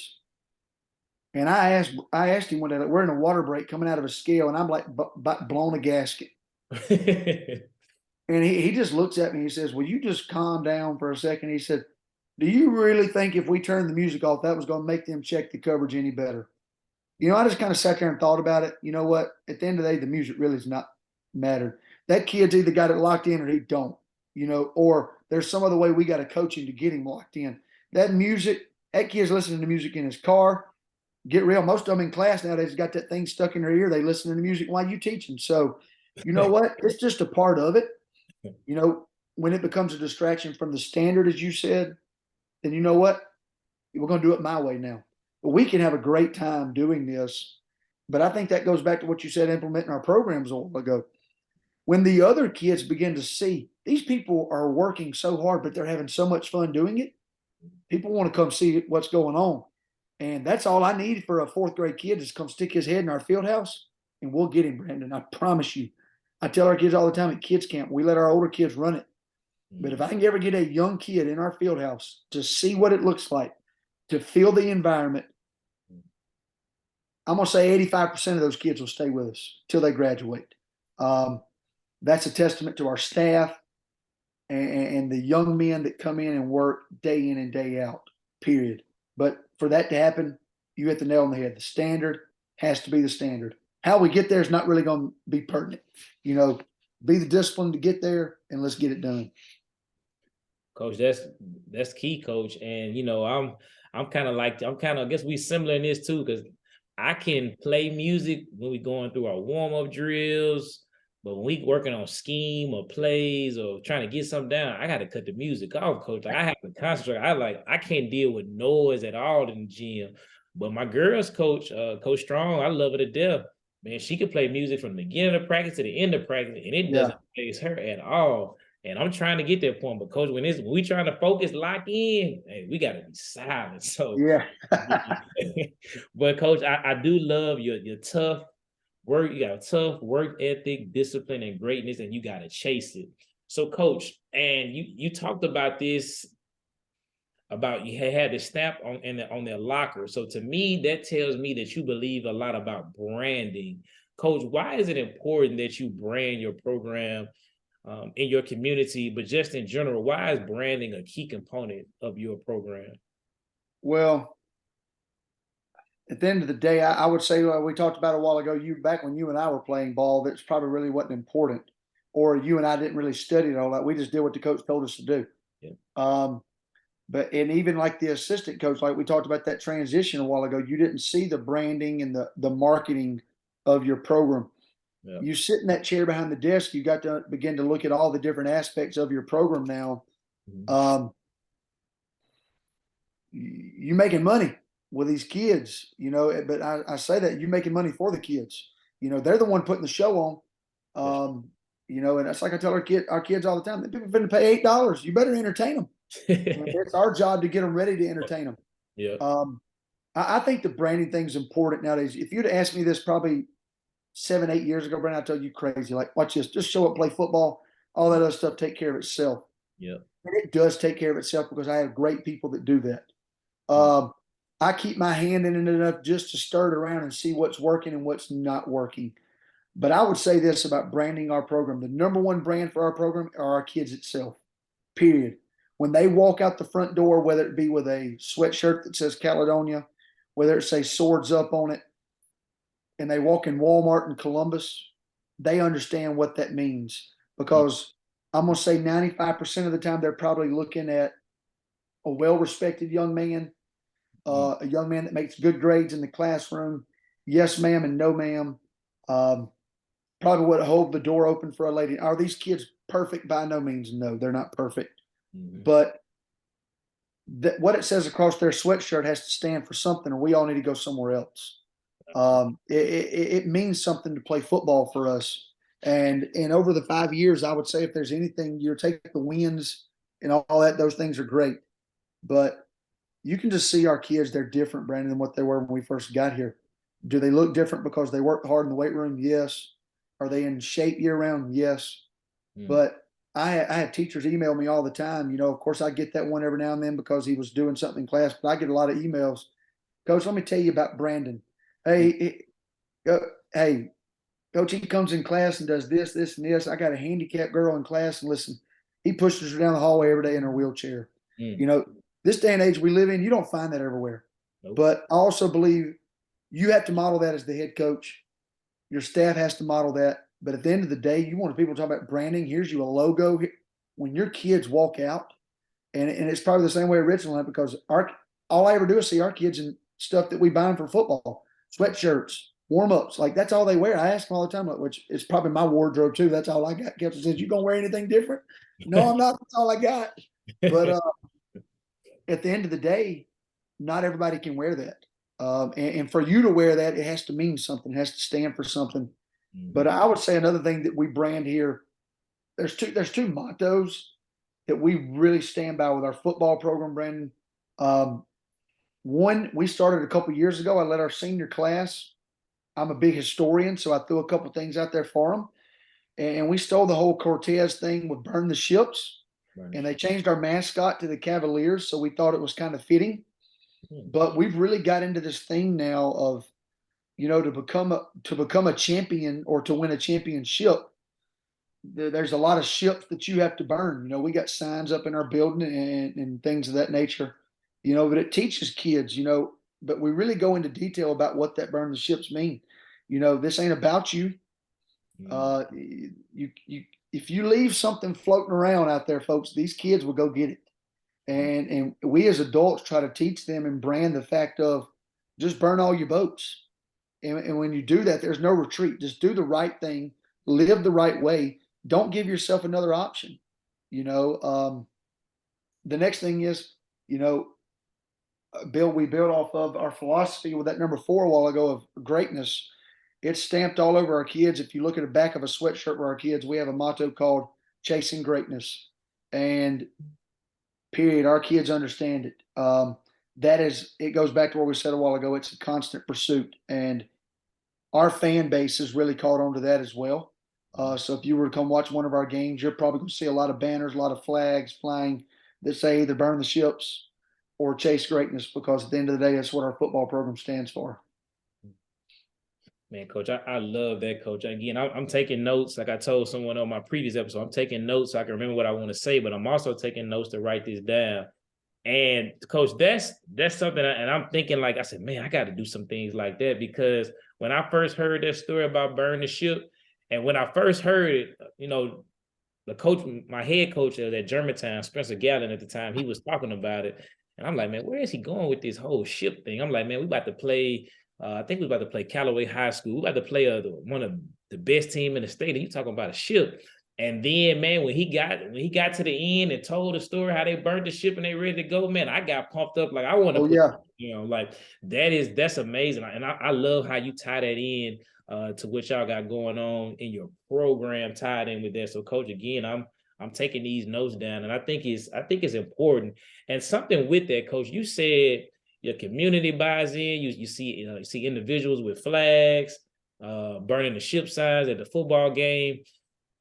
And I asked him one day, like, we're in a water break coming out of a scale, and I'm like blown a gasket. And he just looks at me. He says, "Will you just calm down for a second?" He said, "Do you really think if we turned the music off, that was going to make them check the coverage any better?" I just kind of sat there and thought about it. You know what? At the end of the day, the music really is not mattered. That kid's either got it locked in or he don't. Or there's some other way we got to coach him to get him locked in. That music, that kid's listening to music in his car. Get real. Most of them in class nowadays got that thing stuck in their ear. They listen to the music while you teach them. So, you know what? It's just a part of it. When it becomes a distraction from the standard, as you said, then you know what? We're going to do it my way now. But we can have a great time doing this. But I think that goes back to what you said, implementing our programs a while ago. When the other kids begin to see these people are working so hard, but they're having so much fun doing it, people want to come see what's going on. And that's all I need for a fourth grade kid is come stick his head in our field house, and we'll get him, Brandon. I promise you. I tell our kids all the time at kids camp, we let our older kids run it. But if I can ever get a young kid in our field house to see what it looks like, to feel the environment, I'm going to say 85% of those kids will stay with us till they graduate. That's a testament to our staff and the young men that come in and work day in and day out, period. But for that to happen, you hit the nail on the head. The standard has to be the standard. How we get there is not really going to be pertinent. Be the discipline to get there, and let's get it done. Coach, that's key, Coach. And I'm kind of I guess we similar in this too, because I can play music when we going through our warm-up drills, but when we working on scheme or plays or trying to get something down, I got to cut the music off, Coach. Like I have to concentrate. I can't deal with noise at all in the gym. But my girls coach, Coach Strong, I love her to death. Man, she can play music from the beginning of practice to the end of practice, and it doesn't phase her at all. And I'm trying to get that point, but Coach, when we trying to focus, lock in, hey, we got to be silent. So yeah. But Coach, I do love your tough work. You got a tough work ethic, discipline, and greatness, and you got to chase it. So, Coach, and you talked about this. About you had the stamp on their locker. So to me, that tells me that you believe a lot about branding. Coach, why is it important that you brand your program in your community, but just in general, why is branding a key component of your program? Well, at the end of the day, I would say we talked about a while ago, back when you and I were playing ball, that's probably really wasn't important, or you and I didn't really study it all that. We just did what the coach told us to do. Yeah. And even like the assistant coach, like we talked about that transition a while ago, you didn't see the branding and the marketing of your program. Yeah. You sit in that chair behind the desk, you got to begin to look at all the different aspects of your program now. Mm-hmm. You're making money with these kids, but I say that you're making money for the kids. They're the one putting the show on. And that's like I tell our kids all the time, people are going to pay $8. You better entertain them. It's our job to get them ready to entertain them. Yeah. I think the branding thing is important nowadays. If you'd asked me this probably 7-8 years ago, Brandon, I told you crazy. Like, watch this, just show up, play football, all that other stuff take care of itself. Yeah. And it does take care of itself because I have great people that do that. I keep my hand in it enough just to stir it around and see what's working and what's not working. But I would say this about branding our program. The number one brand for our program are our kids itself, period. When they walk out the front door, whether it be with a sweatshirt that says Caledonia, whether it says Swords Up on it, and they walk in Walmart in Columbus, they understand what that means. Because I'm going to say 95% of the time, they're probably looking at a well-respected young man, a young man that makes good grades in the classroom. Yes, ma'am, and no, ma'am. Probably would hold the door open for a lady. Are these kids perfect? By no means, no, they're not perfect. Mm-hmm. But what it says across their sweatshirt has to stand for something, or we all need to go somewhere else. It means something to play football for us. And over the 5 years, I would say if there's anything, you take the wins and all that, those things are great. But you can just see our kids, they're different, Brandon, than what they were when we first got here. Do they look different because they worked hard in the weight room? Yes. Are they in shape year round? Yes. Mm. But I have teachers email me all the time. Of course, I get that one every now and then because he was doing something in class, but I get a lot of emails. Coach, let me tell you about Brandon. Hey, hey, Coach, he comes in class and does this, this, and this. I got a handicapped girl in class, and listen, he pushes her down the hallway every day in her wheelchair. Mm. You know, this day and age we live in, you don't find that everywhere. Nope. But I also believe you have to model that as the head coach. Your staff has to model that. But at the end of the day, you want people to talk about branding. Here's you a logo. When your kids walk out, and it's probably the same way at Richland because all I ever do is see our kids in stuff that we buy them for football, sweatshirts, warm ups. Like that's all they wear. I ask them all the time, which is probably my wardrobe too. That's all I got. Kelsey says, "You gonna wear anything different?" No, I'm not. That's all I got. But at the end of the day, not everybody can wear that. And for you to wear that, it has to mean something. It has to stand for something. But I would say another thing that we brand here, there's two mottos that we really stand by with our football program, Brandon. One, we started a couple years ago. I let our senior class. I'm a big historian, so I threw a couple things out there for them, and we stole the whole Cortez thing with burn the ships, and they changed our mascot to the Cavaliers, so we thought it was kind of fitting. But we've really got into this thing now of, to become a champion or to win a championship. There's a lot of ships that you have to burn. We got signs up in our building and things of that nature. But it teaches kids. But we really go into detail about what that burn the ships mean. This ain't about you. You if you leave something floating around out there, folks, these kids will go get it. And we as adults try to teach them and brand the fact of just burn all your boats. And when you do that, there's no retreat. Just do the right thing, live the right way. Don't give yourself another option. The next thing is, we build off of our philosophy with that number 4 a while ago of greatness. It's stamped all over our kids. If you look at the back of a sweatshirt for our kids, we have a motto called chasing greatness. And period, our kids understand it. It goes back to what we said a while ago. It's a constant pursuit. And our fan base has really caught on to that as well. So if you were to come watch one of our games, you're probably going to see a lot of banners, a lot of flags flying that say either burn the ships or chase greatness, because at the end of the day, that's what our football program stands for. Man, Coach, I love that, Coach. Again, I'm taking notes. Like I told someone on my previous episode, I'm taking notes so I can remember what I want to say, but I'm also taking notes to write this down. And Coach, that's something, and I'm thinking, like I said, man, I got to do some things like that, because when I first heard that story about burning the ship, and when I first heard it, the coach, my head coach at Germantown, Spencer Gallen at the time, he was talking about it, and I'm like, man, where is he going with this whole ship thing? I'm like, man, we about to play. I think we about to play Callaway High School. We about to play one of the best team in the state. And you talking about a ship. And then, man, when he got to the end and told the story how they burned the ship and they ready to go, man, I got pumped up. Like I want to like that's amazing. And I love how you tie that in to what y'all got going on in your program, tied in with that. So, Coach, again, I'm taking these notes down, and I think it's important. And something with that, Coach, you said your community buys in. You see individuals with flags, burning the ship signs at the football game.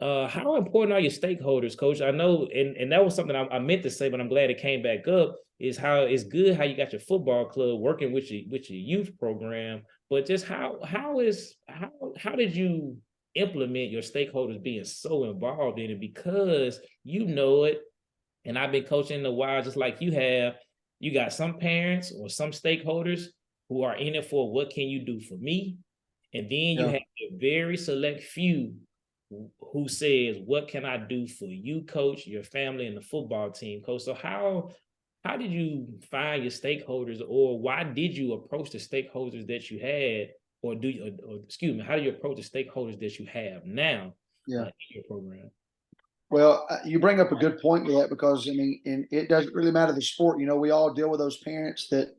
How important are your stakeholders, Coach? I know, and that was something I meant to say, but I'm glad it came back up. Is how it's good how you got your football club working with your youth program, but just how did you implement your stakeholders being so involved in it, because you know it, and I've been coaching a while, just like you have. You got some parents or some stakeholders who are in it for what can you do for me, and then you have a very select few who says, what can I do for you, Coach, your family, and the football team, Coach? So how did you find your stakeholders, or why did you approach the stakeholders that you had, or excuse me, how do you approach the stakeholders that you have now in your program? Well, you bring up a good point with that, because I mean, and it doesn't really matter the sport. We all deal with those parents that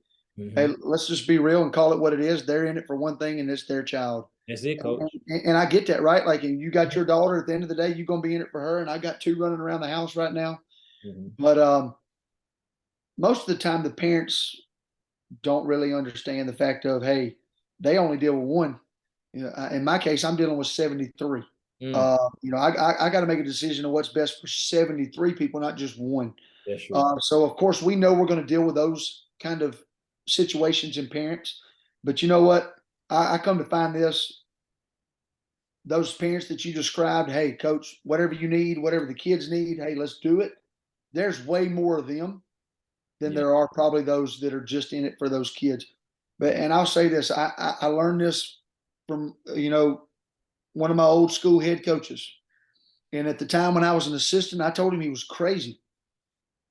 Hey, Hmm. let's just be real and call it what it is. They're in it for one thing, and it's their child. That's it, And, coach. and I get that, right? Like, and you got your daughter. At the end of the day, you're gonna be in it for her, and I got two running around the house right now. Hmm. But most of the time, the parents don't really understand the fact of, hey, they only deal with one. You know, in my case, I'm dealing with 73. Mm, I got to make a decision of what's best for 73 people, not just one. that's true. So of course we know we're going to deal with those kind of situations and parents, but you know what? I come to find this, those parents that you described, hey, coach, whatever you need, whatever the kids need, hey, let's do it. There's way more of them than Yeah. there are probably those that are just in it for those kids. But and I'll say this, I learned this from one of my old school head coaches. And at the time when I was an assistant, I told him he was crazy.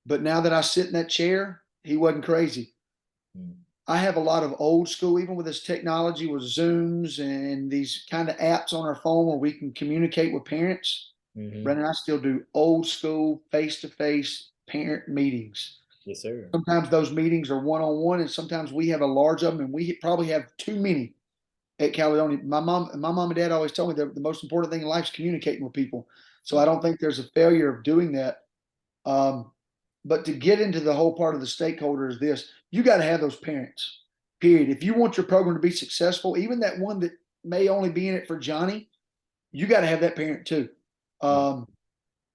But now that I sit in that chair, he wasn't crazy. Mm, I have a lot of old school, even with this technology with Zooms and these kind of apps on our phone where we can communicate with parents. mm-hmm. Brandon, I still do old school face to face parent meetings. Yes, sir. Sometimes those meetings are one on one, and sometimes we have a large of them, and we probably have too many at Caledonia. My mom and dad always told me that the most important thing in life is communicating with people. So I don't think there's a failure of doing that. Um, but to get into the whole part of the stakeholder is this: you got to have those parents. Period. If you want your program to be successful, even that one that may only be in it for Johnny, you got to have that parent too. Mm, Um,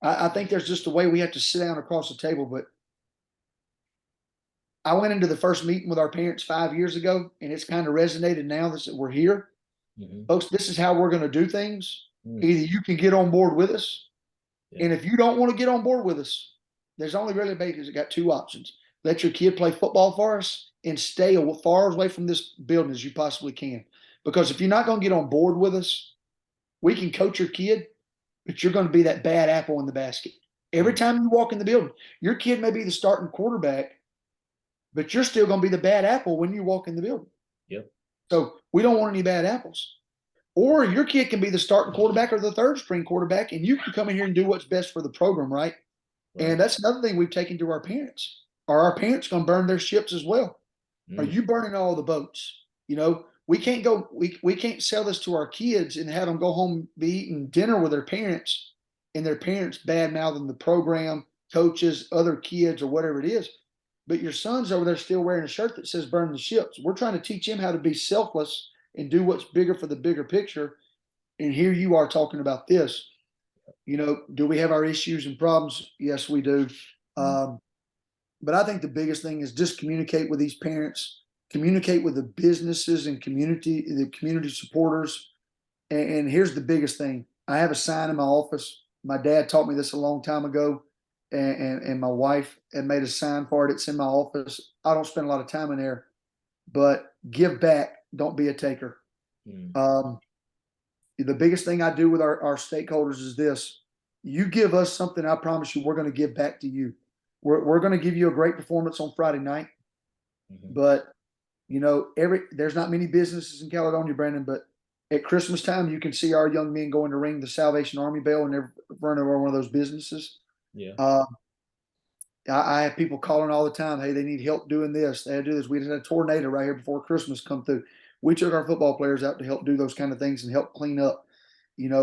I think there's just a way we have to sit down across the table. But I went into the first meeting with our parents 5 years ago, and it's kind of resonated now that we're here. mm-hmm. Folks, this is how we're going to do things. Mm, Either you can get on board with us, yeah. and if you don't want to get on board with us, there's only really basically got two options. Let your kid play football for us and stay as far away from this building as you possibly can. Because if you're not going to get on board with us, we can coach your kid, but you're going to be that bad apple in the basket. Every Mm, time you walk in the building, your kid may be the starting quarterback, but you're still going to be the bad apple when you walk in the building. yep. So we don't want any bad apples. Or your kid can be the starting quarterback or the third string quarterback, and you can come in here and do what's best for the program, right? Right. And that's another thing we've taken to our parents. Are our parents going to burn their ships as well? Are Mm, you burning all the boats? We can't sell this to our kids and have them go home be eating dinner with their parents and their parents bad mouthing the program, coaches, other kids, or whatever it is. But your son's over there still wearing a shirt that says burn the ships. We're trying to teach him how to be selfless and do what's bigger for the bigger picture. And here you are talking about this. Do we have our issues and problems? Yes, we do. mm, Um, but I think the biggest thing is just communicate with these parents, communicate with the businesses and the community supporters. And here's the biggest thing: I have a sign in my office. My dad taught me this a long time ago, and my wife had made a sign for it. It's in my office. I don't spend a lot of time in there, but give back. Don't be a taker. mm, Um, the biggest thing I do with our stakeholders is this: you give us something, I promise you, we're going to give back to you. We're going to give you a great performance on Friday night, mm-hmm. but there's not many businesses in Caledonia, Brandon, but at Christmas time, you can see our young men going to ring the Salvation Army bell and they're running over one of those businesses. Yeah. Uh, I have people calling all the time. Hey, they need help doing this. They had to do this. We had a tornado right here before Christmas come through. We took our football players out to help do those kind of things and help clean up.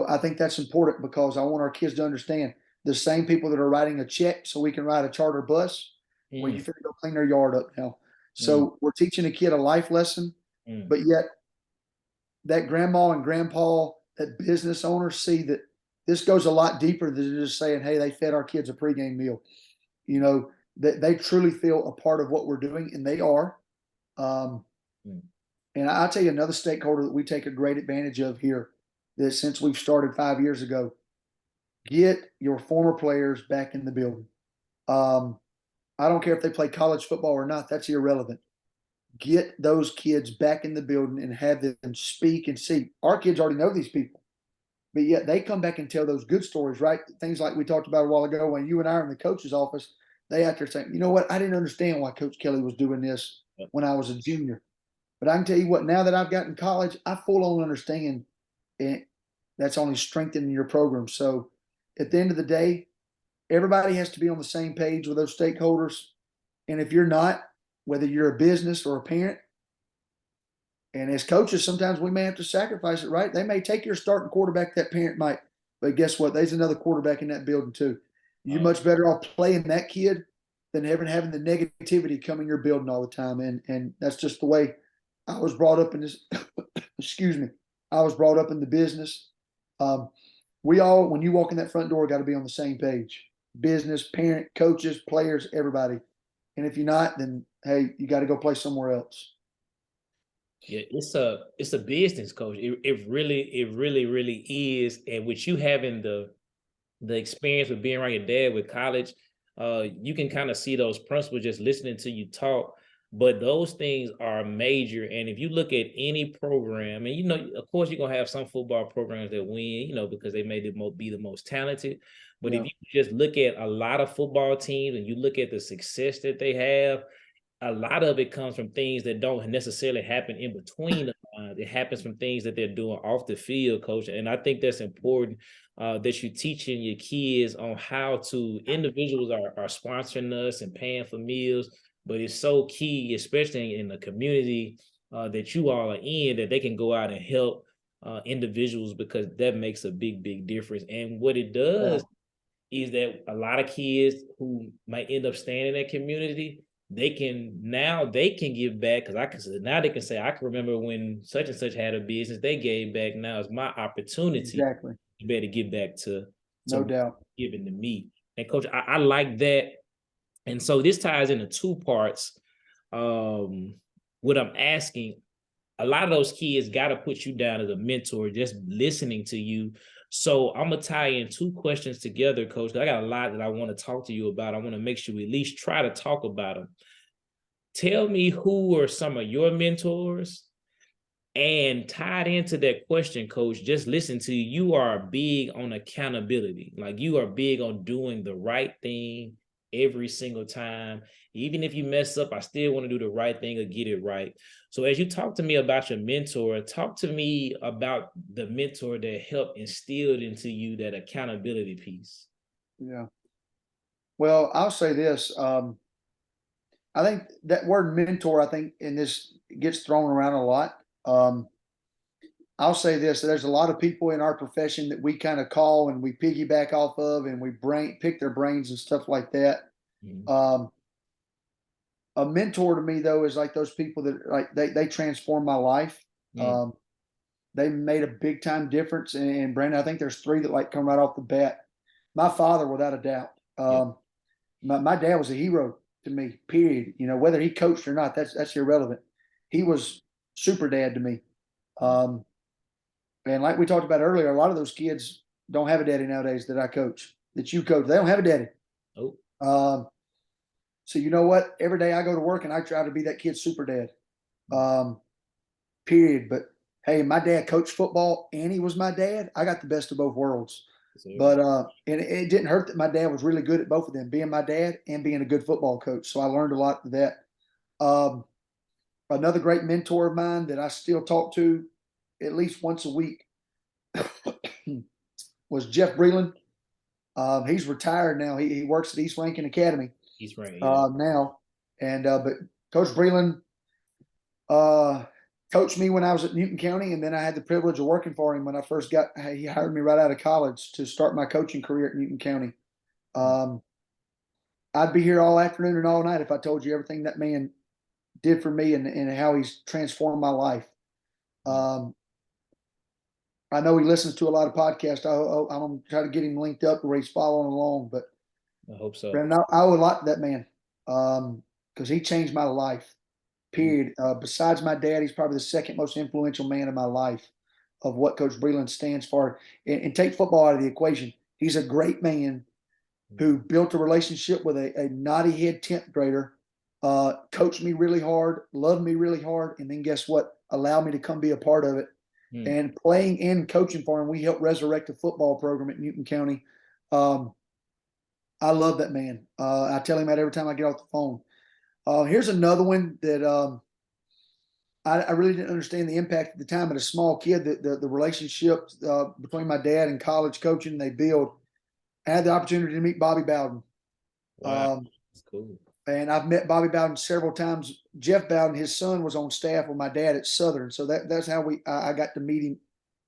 I think that's important because I want our kids to understand the same people that are writing a check so we can ride a charter bus. Well, you Mm, finna go clean their yard up now. mm, So we're teaching a kid a life lesson, mm, but yet that grandma and grandpa, that business owners see that this goes a lot deeper than just saying, hey, they fed our kids a pregame meal. That they truly feel a part of what we're doing, and they are. Um, mm, and I'll tell you another stakeholder that we take a great advantage of here that since we've started 5 years ago, get your former players back in the building. Um, I don't care if they play college football or not, that's irrelevant. Get those kids back in the building and have them speak and see. Our kids already know these people, but yet they come back and tell those good stories, right? Things like we talked about a while ago when you and I are in the coach's office, they out there saying, you know what, I didn't understand why Coach Kelly was doing this yep. when I was a junior. But I can tell you what, now that I've gotten college, I full on understand, and that's only strengthening your program. So at the end of the day, everybody has to be on the same page with those stakeholders. And if you're not, whether you're a business or a parent. And as coaches, sometimes we may have to sacrifice it, right? They may take your starting quarterback, that parent might, but guess what? There's another quarterback in that building too. You're much better off playing that kid than having the negativity come in your building all the time. And that's just the way I was brought up in this. Excuse me. I was brought up in the business. We all, when you walk in that front door, got to be on the same page. Business, parent, coaches, players, everybody. And if you're not, then hey, you got to go play somewhere else. Yeah, it's a business, coach. It really is. And with you having the experience with being around your dad with college, you can kind of see those principles just listening to you talk. But those things are major. And if you look at any program, and of course, you're gonna have some football programs that win, because they may be the most talented. But if you just look at a lot of football teams and you look at the success that they have, a lot of it comes from things that don't necessarily happen in between the lines. It happens from things that they're doing off the field, coach. And I think that's important, that you're teaching your kids on how to. Individuals are sponsoring us and paying for meals, but it's so key, especially in the community that you all are in, that they can go out and help individuals, because that makes a big difference. And what it does is that a lot of kids who might end up staying in that community, they can give back, because now they can say, I can remember when such and such had a business, they gave back. Now it's my opportunity Exactly. to better give back to No doubt. giving to me. And coach, I like that. And so this ties into two parts. What I'm asking, a lot of those kids got to put you down as a mentor, just listening to you. So I'm gonna tie in two questions together, coach. I got a lot that I want to talk to you about. I want to make sure we at least try to talk about them. Tell me, who are some of your mentors? And tied into that question, coach, just listen to you. You are big on accountability. Like, you are big on doing the right thing every single time. Even if you mess up, I still want to do the right thing or get it right. So as you talk to me about your mentor, talk to me about the mentor that helped instilled into you that accountability piece. Yeah. Well, I'll say this. I think that word mentor, I think in this gets thrown around a lot. I'll say this: there's a lot of people in our profession that we kind of call and we piggyback off of, and we pick their brains and stuff like that. Mm-hmm. A mentor to me, though, is like those people that, like, they transformed my life. Mm. They made a big time difference. And Brandon, I think there's three that like come right off the bat. My father, without a doubt. Yeah. My dad was a hero to me. Period. Whether he coached or not, that's irrelevant. He was super dad to me. And like we talked about earlier, a lot of those kids don't have a daddy nowadays that I coach, that you coach. They don't have a daddy. Oh. So you know what? Every day I go to work and I try to be that kid's super dad. Period. But hey, my dad coached football and he was my dad. I got the best of both worlds. But and it didn't hurt that my dad was really good at both of them, being my dad and being a good football coach. So I learned a lot of that. Another great mentor of mine that I still talk to at least once a week was Jeff Breland. He's retired now. He works at East Rankin Academy. He's right. Now. And but Coach Breland coached me when I was at Newton County, and then I had the privilege of working for him when I first he hired me right out of college to start my coaching career at Newton County. I'd be here all afternoon and all night if I told you everything that man did for me and how he's transformed my life. I know he listens to a lot of podcasts. I'm going to try to get him linked up where he's following along, but I hope so. Brandon, I owe a lot to that man because he changed my life, period. Besides my dad, he's probably the second most influential man in my life of what Coach Breland stands for. And take football out of the equation. He's a great man who built a relationship with a naughty head 10th grader, coached me really hard, loved me really hard, and then guess what? Allowed me to come be a part of it. And playing and coaching for him, we helped resurrect a football program at Newton County. I love that man. I tell him that every time I get off the phone. Here's another one that I really didn't understand the impact at the time. But a small kid, the relationship between my dad and college coaching they build. I had the opportunity to meet Bobby Bowden. Wow, that's cool. And I've met Bobby Bowden several times. Jeff Bowden, his son, was on staff with my dad at Southern, so that's how I got to meet him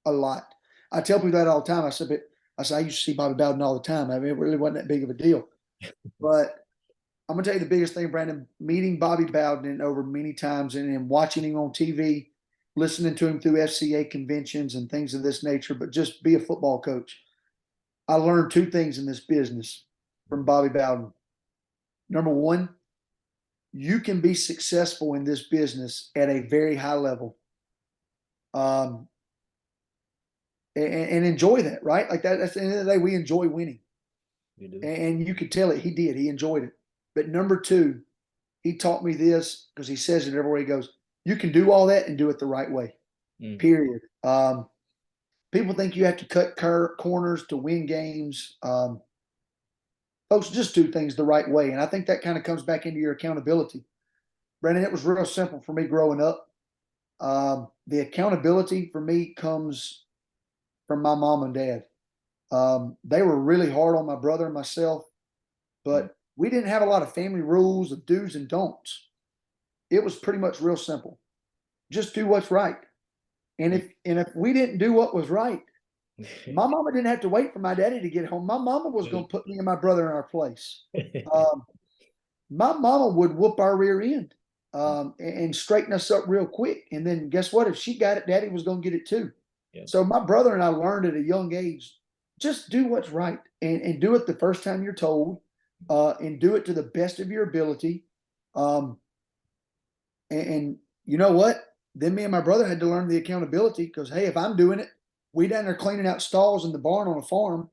a lot. I tell people that all the time. I used to see Bobby Bowden all the time. I mean, it really wasn't that big of a deal. But I'm gonna tell you the biggest thing, Brandon. Meeting Bobby Bowden over many times and watching him on TV, listening to him through FCA conventions and things of this nature. But just be a football coach. I learned two things in this business from Bobby Bowden. Number one, you can be successful in this business at a very high level, um, and enjoy that, right? Like that. That's the end of the day. We enjoy winning, You do. and you could tell it. He did. He enjoyed it. But number two, he taught me this because he says it everywhere he goes. You can do all that and do it the right way. Mm. Period. People think you have to cut corners to win games. Folks, just do things the right way, and I think that kind of comes back into your accountability. Brandon, it was real simple for me growing up. The accountability for me comes from my mom and dad. They were really hard on my brother and myself, Mm. but we didn't have a lot of family rules of do's and don'ts. It was pretty much real simple. Just do what's right. And if we didn't do what was right, my mama didn't have to wait for my daddy to get home. My mama was going to put me and my brother in our place. Um, my mama would whoop our rear end, and straighten us up real quick. And then guess what? If she got it, daddy was going to get it too. Yeah. So my brother and I learned at a young age, just do what's right and do it the first time you're told, and do it to the best of your ability. Um, and you know what? Then me and my brother had to learn the accountability because, hey, if I'm doing it, we down there cleaning out stalls in the barn on a farm.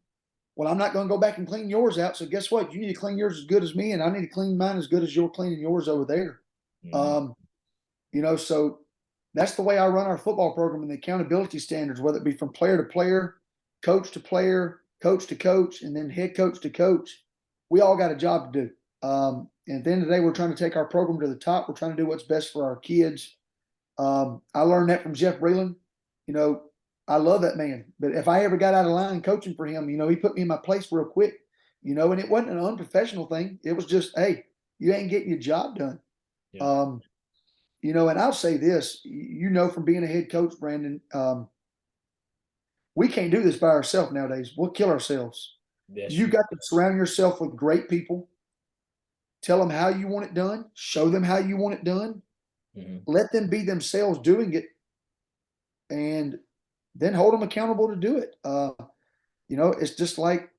Well, I'm not going to go back and clean yours out. So guess what? You need to clean yours as good as me, and I need to clean mine as good as you're cleaning yours over there. Mm. Um, so that's the way I run our football program and the accountability standards, whether it be from player to player, coach to coach, and then head coach to coach. We all got a job to do. And at the end of the day, we're trying to take our program to the top. We're trying to do what's best for our kids. I learned that from Jeff Breland. You know, I love that man. But if I ever got out of line coaching for him, he put me in my place real quick, and it wasn't an unprofessional thing. It was just, hey, you ain't getting your job done. Yeah. And I'll say this, from being a head coach, Brandon, we can't do this by ourselves nowadays. We'll kill ourselves. That's You true. got to surround yourself with great people. Tell them how you want it done. Show them how you want it done. Mm-hmm. Let them be themselves doing it, and then hold them accountable to do it. It's just like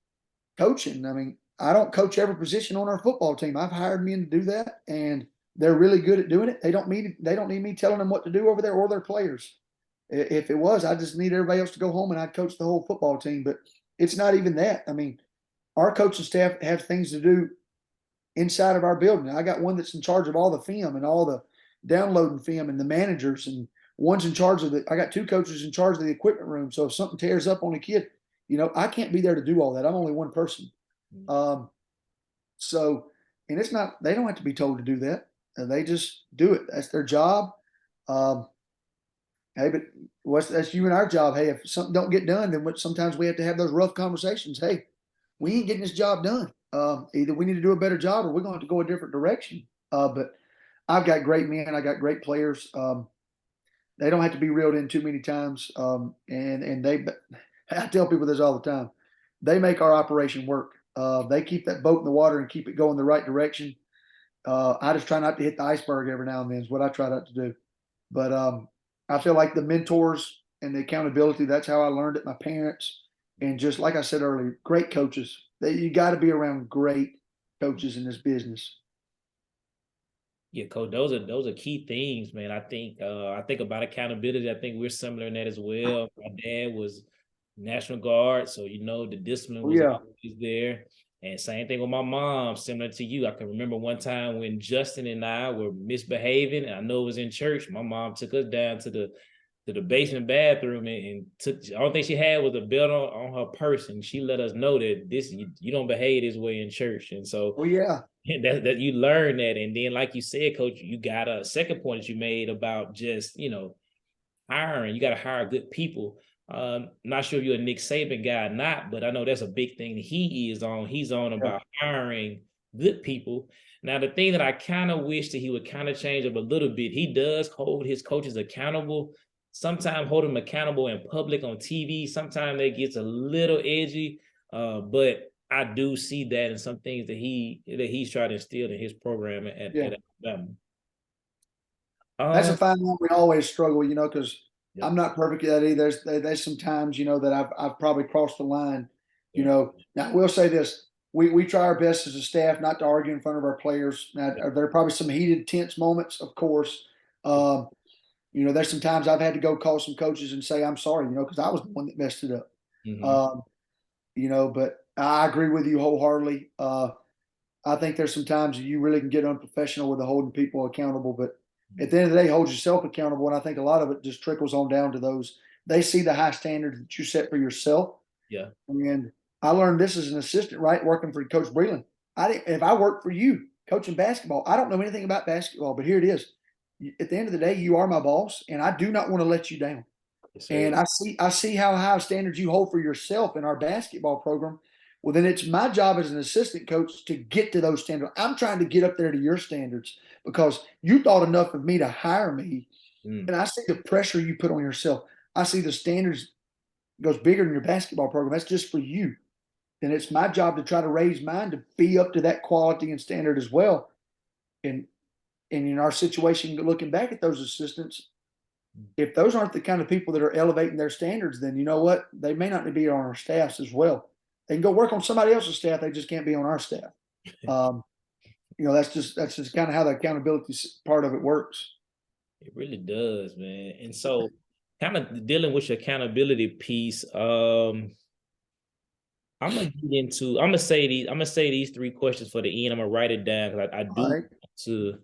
coaching. I mean, I don't coach every position on our football team. I've hired men to do that, and they're really good at doing it. They don't need me telling them what to do over there or their players. If it was, I just need everybody else to go home and I'd coach the whole football team. But it's not even that. I mean, our coaching staff have things to do inside of our building. I got one that's in charge of all the film and all the downloading film and the managers, and one's in charge of I got two coaches in charge of the equipment room. So if something tears up on a kid, I can't be there to do all that. I'm only one person. Mm-hmm. So, and it's not, they don't have to be told to do that. They just do it. That's their job. Um, hey, but that's you and our job. Hey, if something don't get done, then sometimes we have to have those rough conversations. Hey, we ain't getting this job done. Either we need to do a better job or we're going to have to go a different direction. But I've got great men. I got great players. They don't have to be reeled in too many times. And I tell people this all the time. They make our operation work. They keep that boat in the water and keep it going the right direction. I just try not to hit the iceberg every now and then is what I try not to do. But I feel like the mentors and the accountability, that's how I learned it. My parents, and just like I said earlier, great coaches. You got to be around great coaches in this business. Yeah, coach, those are key things, man. I think about accountability. I think we're similar in that as well. My dad was National Guard, so the discipline Oh was yeah, always there. And same thing with my mom, similar to you. I can remember one time when Justin and I were misbehaving, and I know it was in church. My mom took us down to the basement bathroom and took. The only thing she had was a belt on her purse, and she let us know that you don't behave this way in church. And so oh yeah, that you learn that. And then, like you said, coach, you got a second point that you made about just hiring. You got to hire good people. Not sure if you're a Nick Saban guy or not, but I know that's a big thing that he is on. He's on yeah, about hiring good people. Now, the thing that I kind of wish that he would kind of change up a little bit, he does hold his coaches accountable. Sometimes hold them accountable in public on TV. Sometimes that gets a little edgy, but I do see that in some things that he's trying to instill in his program Yeah. at Alabama. That's a Um, fine line we always struggle, because yep, I'm not perfect at that either. There's some times, that I've probably crossed the line. yeah, Now I will say this: we try our best as a staff not to argue in front of our players. Now there are probably some heated, tense moments, of course. Um, there's some times I've had to go call some coaches and say I'm sorry, because I was the one that messed it up. hmm Um, but I agree with you wholeheartedly. I think there's some times that you really can get unprofessional with the holding people accountable, but at the end of the day, hold yourself accountable. And I think a lot of it just trickles on down to those. They see the high standards that you set for yourself. yeah, And I learned this as an assistant, right? Working for Coach Breland. If I work for you coaching basketball, I don't know anything about basketball, but here it is. At the end of the day, you are my boss, and I do not want to let you down. yes, sir. And I see how high standards you hold for yourself in our basketball program. Well, then it's my job as an assistant coach to get to those standards. I'm trying to get up there to your standards because you thought enough of me to hire me. Mm. And I see the pressure you put on yourself. I see the standards goes bigger than your basketball program. That's just for you. And it's my job to try to raise mine to be up to that quality and standard as well. And in our situation, looking back at those assistants, if those aren't the kind of people that are elevating their standards, then you know what? They may not be on our staffs as well. They can go work on somebody else's staff. They just can't be on our staff. Um, that's just kind of how the accountability part of it works. It really does, man. And so, kind of dealing with your accountability piece. I'm gonna get into. I'm gonna say these. I'm gonna say these three questions for the end. I'm gonna write it down because I do All want right. to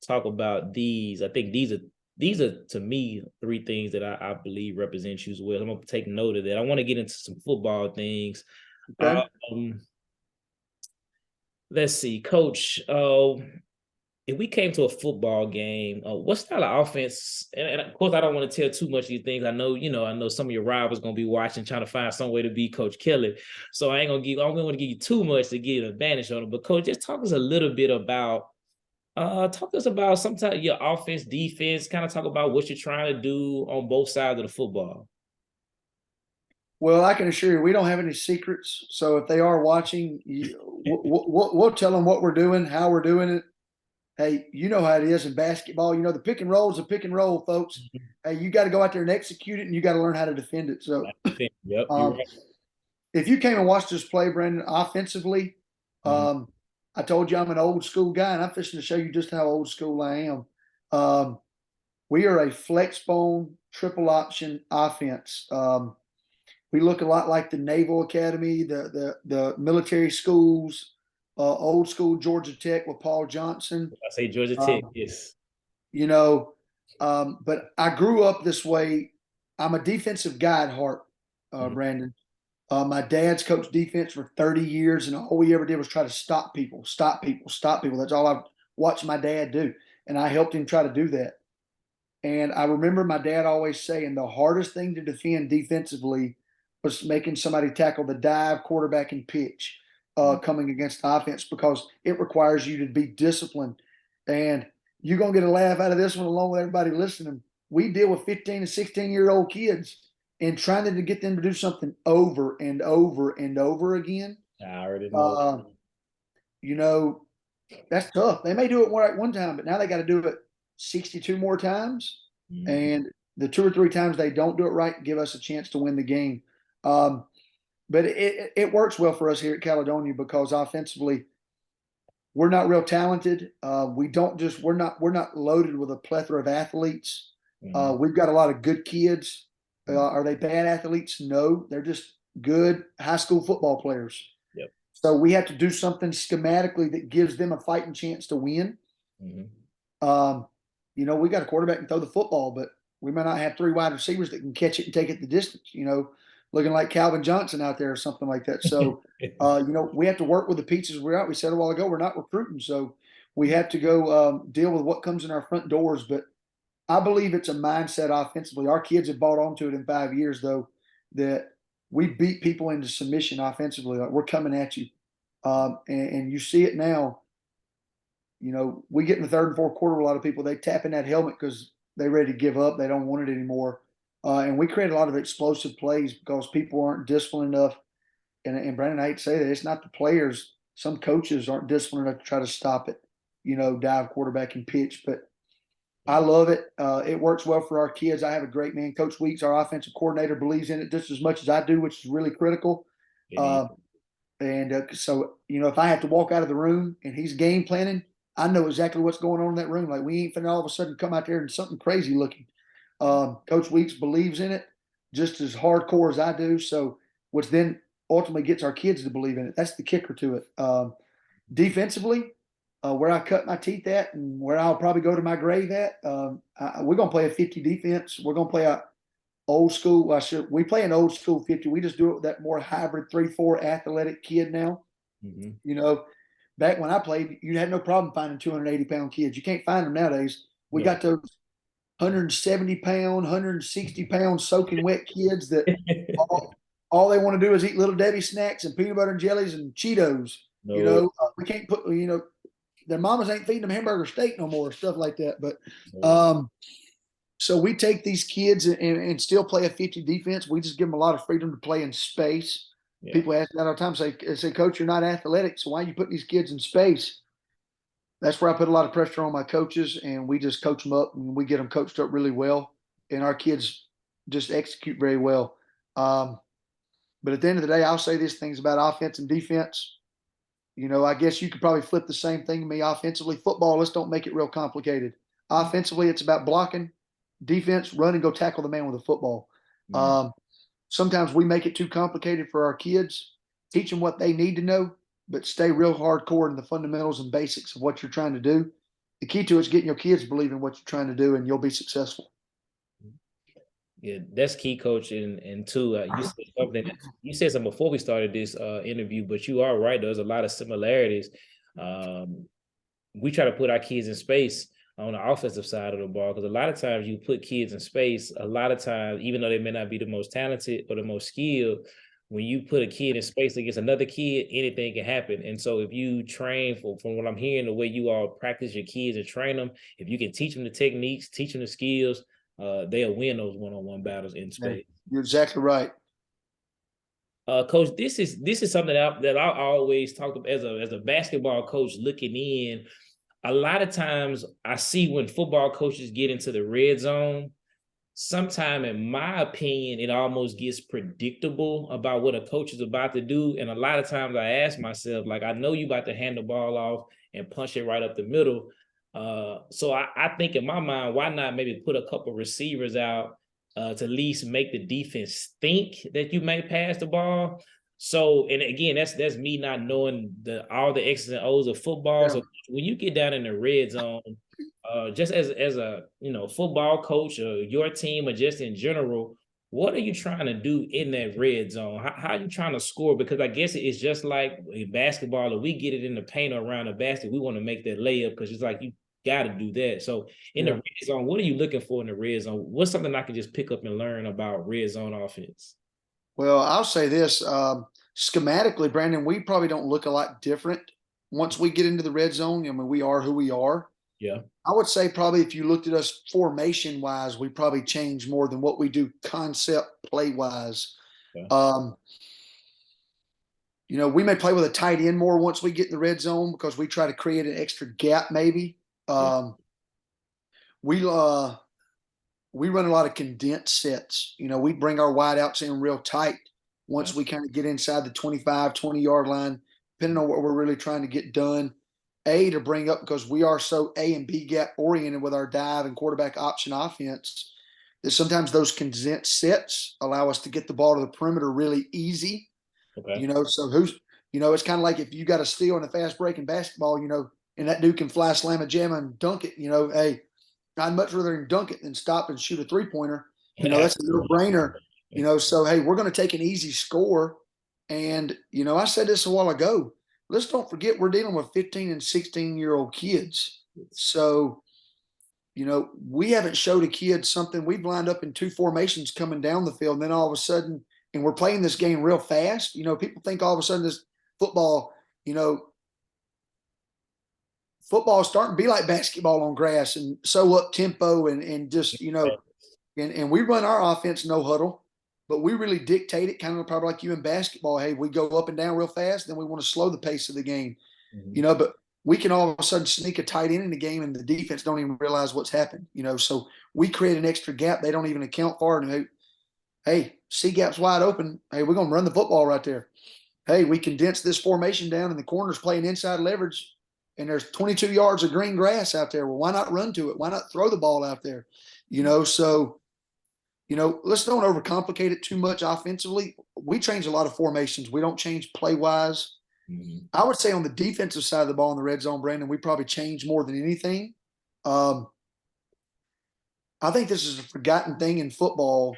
talk about these. I think these are to me three things that I believe represent you as well. I'm gonna take note of that. I want to get into some football things. Okay. Um, let's see, Coach. If we came to a football game, what style of offense? And of course, I don't want to tell too much of these things. I know some of your rivals going to be watching, trying to find some way to beat Coach Kelly. So I don't want to give you too much to get an advantage on it. But Coach, just talk us a little bit about, talk to us about sometimes your offense, defense. Kind of talk about what you're trying to do on both sides of the football. Well, I can assure you, we don't have any secrets. So if they are watching, we'll tell them what we're doing, how we're doing it. Hey, you know how it is in basketball. The pick and roll is a pick and roll, folks. Hey, you got to go out there and execute it, and you got to learn how to defend it. So, Yep, you're um, right. if you came and watched us play, Brandon, offensively, Mhm. um, I told you I'm an old school guy, and I'm fishing to show you just how old school I am. Um, we are a flex bone triple option offense. We look a lot like the Naval Academy, the military schools, old school Georgia Tech with Paul Johnson. I say Georgia Tech. Um, Yes. you know, but I grew up this way. I'm a defensive guy at heart, Mhm. Brandon. My dad's coached defense for 30 years, and all we ever did was try to stop people, stop people, stop people. That's all I've watched my dad do. And I helped him try to do that. And I remember my dad always saying the hardest thing to defend defensively was making somebody tackle the dive, quarterback, and pitch Mhm. coming against the offense because it requires you to be disciplined. And you're going to get a laugh out of this one along with everybody listening. We deal with 15 and 16-year-old kids and trying to get them to do something over and over and over again. I already know. Uh, you know, that's tough. They may do it one time, but now they got to do it 62 more times. Mhm. And the two or three times they don't do it right, give us a chance to win the game. Um, but it works well for us here at Caledonia because offensively, we're not real talented. We don't just we're not loaded with a plethora of athletes. Mhm. We've got a lot of good kids. Are they bad athletes? No, they're just good high school football players. Yep. So we have to do something schematically that gives them a fighting chance to win. Mhm. Um, we got a quarterback and throw the football, but we might not have three wide receivers that can catch it and take it the distance. Looking like Calvin Johnson out there or something like that. So, we have to work with the pieces we're out. We said a while ago we're not recruiting, so we have to go deal with what comes in our front doors. But I believe it's a mindset offensively. Our kids have bought onto it in 5 years, though, that we beat people into submission offensively. Like we're coming at you. And you see it now. We get in the third and fourth quarter, a lot of people, they tap in that helmet because they're ready to give up. They don't want it anymore. And we create a lot of explosive plays because people aren't disciplined enough. And Brandon, I hate to say that, it's not the players. Some coaches aren't disciplined enough to try to stop it, dive quarterback and pitch. But I love it. It works well for our kids. I have a great man, Coach Weeks, our offensive coordinator, believes in it just as much as I do, which is really critical. It is. So, if I have to walk out of the room and he's game planning, I know exactly what's going on in that room. Like, we ain't finna all of a sudden come out there and something crazy looking. Coach Weeks believes in it just as hardcore as I do. So, which then ultimately gets our kids to believe in it. That's the kicker to it. Defensively, where I cut my teeth at and where I'll probably go to my grave at, we're going to play a 50 defense. We're going to play a old school. We play an old school 50. We just do it with that more hybrid 3-4 athletic kid now. Mm-hmm. Back when I played, you had no problem finding 280-pound kids. You can't find them nowadays. We got those 170-pound, 160-pound soaking wet kids that all they want to do is eat Little Debbie snacks and peanut butter and jellies and Cheetos. No. We can't put, their mamas ain't feeding them hamburger steak no more, stuff like that. But so we take these kids and still play a 50 defense. We just give them a lot of freedom to play in space. Yeah. People ask that all the time, say, Coach, you're not athletic, so why are you putting these kids in space? That's where I put a lot of pressure on my coaches, and we just coach them up, and we get them coached up really well, and our kids just execute very well. But at the end of the day, I'll say these things about offense and defense. I guess you could probably flip the same thing to me offensively. Football, let's don't make it real complicated. Offensively, it's about blocking. Defense, run and go tackle the man with a football. Sometimes we make it too complicated for our kids. Teach them what they need to know, but stay real hardcore in the fundamentals and basics of what you're trying to do. The key to it is getting your kids to believe in what you're trying to do, and you'll be successful. Yeah, that's key, Coach. And two, you said something before we started this interview, but you are right. There's a lot of similarities. We try to put our kids in space on the offensive side of the ball, because a lot of times you put kids in space, a lot of times, even though they may not be the most talented or the most skilled, when you put a kid in space against another kid, anything can happen. And so if you train, from what I'm hearing, the way you all practice your kids and train them, if you can teach them the techniques, teach them the skills, they'll win those one-on-one battles in space. You're exactly right. Coach, this is something that I always talked about as a basketball coach looking in. A lot of times I see when football coaches get into the red zone, sometime, in my opinion, it almost gets predictable about what a coach is about to do. And a lot of times I ask myself, like, I know you about to hand the ball off and punch it right up the middle. So I think in my mind, why not maybe put a couple receivers out to at least make the defense think that you may pass the ball. So, and again, that's me not knowing all the X's and O's of football. Yeah. So when you get down in the red zone, just as a football coach or your team or just in general, what are you trying to do in that red zone? How are you trying to score? Because I guess it's just like in basketball, if we get it in the paint or around the basket, we want to make that layup because it's like you got to do that. So in the red zone, what are you looking for in the red zone? What's something I can just pick up and learn about red zone offense? Well, I'll say this. Schematically, Brandon, we probably don't look a lot different once we get into the red zone. I mean, we are who we are. Yeah. I would say probably if you looked at us formation-wise, we probably change more than what we do concept play-wise. Yeah. We may play with a tight end more once we get in the red zone because we try to create an extra gap maybe. We run a lot of condensed sets. We bring our wideouts in real tight once we kind of get inside the 25, 20-yard line, depending on what we're really trying to get done. To bring up, because we are so A and B gap oriented with our dive and quarterback option offense, that sometimes those condensed sets allow us to get the ball to the perimeter really easy. Okay. So it's kind of like if you got a steal in a fast break in basketball, and that dude can fly, slam a jam and dunk it, hey, I'd much rather dunk it than stop and shoot a 3-pointer. That's a no-brainer. So, hey, we're going to take an easy score. And, I said this a while ago. Let's don't forget we're dealing with 15 and 16-year-old kids. So, we haven't showed a kid something. We've lined up in 2 formations coming down the field. And then all of a sudden, and we're playing this game real fast. People think all of a sudden this football, you know, football is starting to be like basketball on grass and so up tempo and just, and we run our offense no huddle, but we really dictate it, kind of probably like you in basketball. Hey, we go up and down real fast, then we want to slow the pace of the game, but we can all of a sudden sneak a tight end in the game and the defense don't even realize what's happened, so we create an extra gap they don't even account for. And hey, C gap's wide open. Hey, we're going to run the football right there. Hey, we condense this formation down and the corner's playing inside leverage and there's 22 yards of green grass out there. Well, why not run to it? Why not throw the ball out there? So, let's don't overcomplicate it too much offensively. We change a lot of formations. We don't change play wise. I would say on the defensive side of the ball in the red zone, Brandon, we probably change more than anything. I think this is a forgotten thing in football.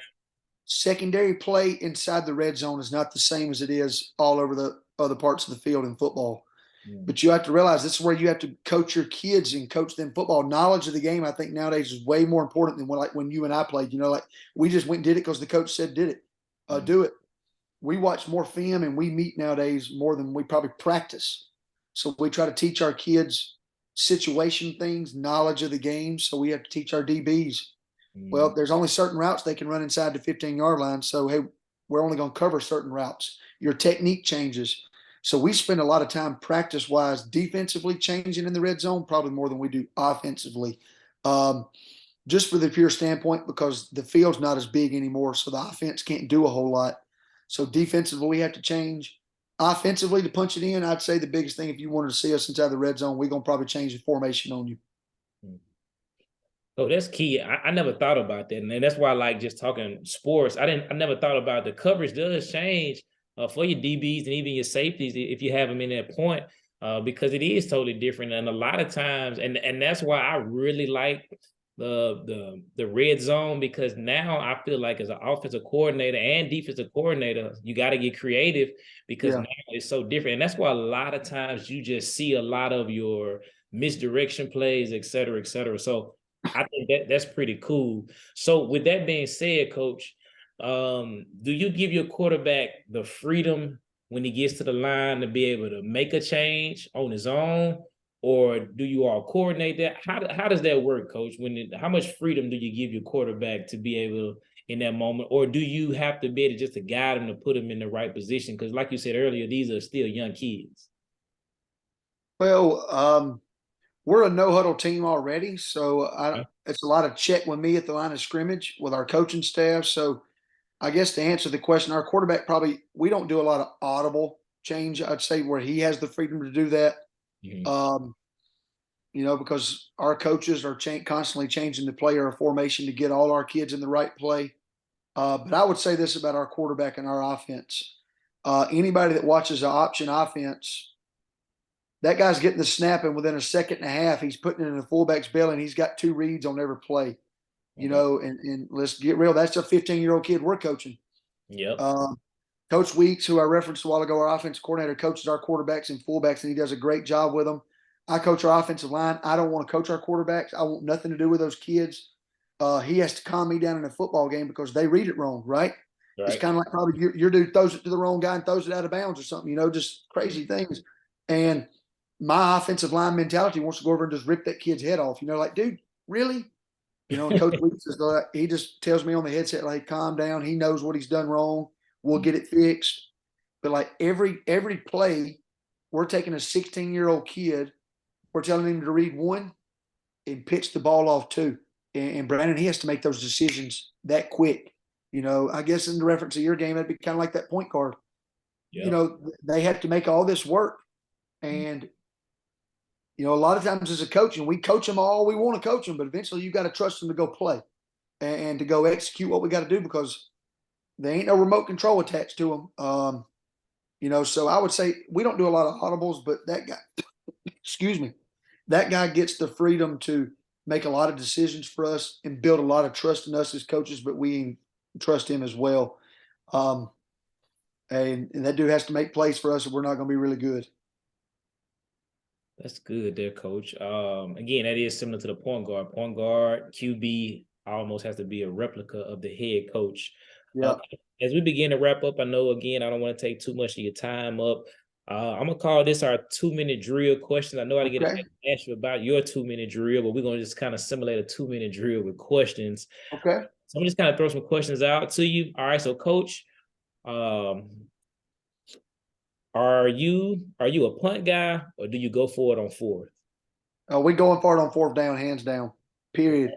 Secondary play inside the red zone is not the same as it is all over the other parts of the field in football. But you have to realize this is where you have to coach your kids and coach them football. Knowledge of the game, I think nowadays is way more important than when you and I played. Like we just went and did it because the coach said do it. We watch more film and we meet nowadays more than we probably practice. So we try to teach our kids situation things, knowledge of the game. So we have to teach our DBs. Well, there's only certain routes they can run inside the 15-yard line. So, hey, we're only going to cover certain routes. Your technique changes. So we spend a lot of time practice-wise defensively changing in the red zone, probably more than we do offensively, just for the pure standpoint because the field's not as big anymore, so the offense can't do a whole lot. So defensively, we have to change. Offensively, to punch it in, I'd say the biggest thing, if you wanted to see us inside the red zone, we're going to probably change the formation on you. Oh, that's key. I never thought about that. And that's why I like just talking sports. I never thought about the coverage does change for your DBs and even your safeties if you have them in that point, because it is totally different. And a lot of times, and that's why I really like the red zone, because now I feel like as an offensive coordinator and defensive coordinator, you got to get creative because now it's so different. And that's why a lot of times you just see a lot of your misdirection plays, et cetera, et cetera. So I think that's pretty cool. So with that being said, Coach, do you give your quarterback the freedom when he gets to the line to be able to make a change on his own, or do you all coordinate that? How does that work, Coach? How much freedom do you give your quarterback to be able in that moment, or do you have to be able just to guide him to put him in the right position? Because like you said earlier, these are still young kids. Well, we're a no huddle team already, so it's a lot of check with me at the line of scrimmage with our coaching staff. So I guess to answer the question, our quarterback we don't do a lot of audible change. I'd say where he has the freedom to do that. Because our coaches are constantly changing the player formation to get all our kids in the right play. But I would say this about our quarterback and our offense. Anybody that watches an option offense, that guy's getting the snap, and within a second and a half, he's putting it in the fullback's belly, and he's got 2 reads on every play. And let's get real. That's a 15-year-old kid we're coaching. Yep. Coach Weeks, who I referenced a while ago, our offensive coordinator, coaches our quarterbacks and fullbacks, and he does a great job with them. I coach our offensive line. I don't want to coach our quarterbacks. I want nothing to do with those kids. He has to calm me down in a football game because they read it wrong, right? It's kind of like probably your dude throws it to the wrong guy and throws it out of bounds or something, just crazy things. And my offensive line mentality wants to go over and just rip that kid's head off. Like, dude, really? And Coach Weeks is he just tells me on the headset, like, calm down. He knows what he's done wrong. We'll get it fixed. But like every play, we're taking a 16-year-old kid, we're telling him to read 1 and pitch the ball off 2. And Brandon, he has to make those decisions that quick. I guess in the reference to your game, that'd be kind of like that point guard. Yep. They have to make all this work. And a lot of times as a coach, and we coach them all we want to coach them, but eventually you got to trust them to go play and to go execute what we got to do because there ain't no remote control attached to them. So I would say we don't do a lot of audibles, but that guy, excuse me, that guy gets the freedom to make a lot of decisions for us and build a lot of trust in us as coaches, but we trust him as well. And that dude has to make plays for us, or we're not going to be really good. That's good there, Coach. Again, that is similar to the point guard. Point guard, QB almost has to be a replica of the head coach. Yeah. As we begin to wrap up, I know, again, I don't want to take too much of your time up. I'm gonna call this our 2-minute drill question. I know I didn't get Okay. to ask you about your 2-minute drill, but we're gonna just kind of simulate a 2-minute drill with questions. Okay. So I'm just kind of throw some questions out to you. All right, so coach, um, are you a punt guy or do you go for it on fourth? We going for it on fourth down, hands down. Period.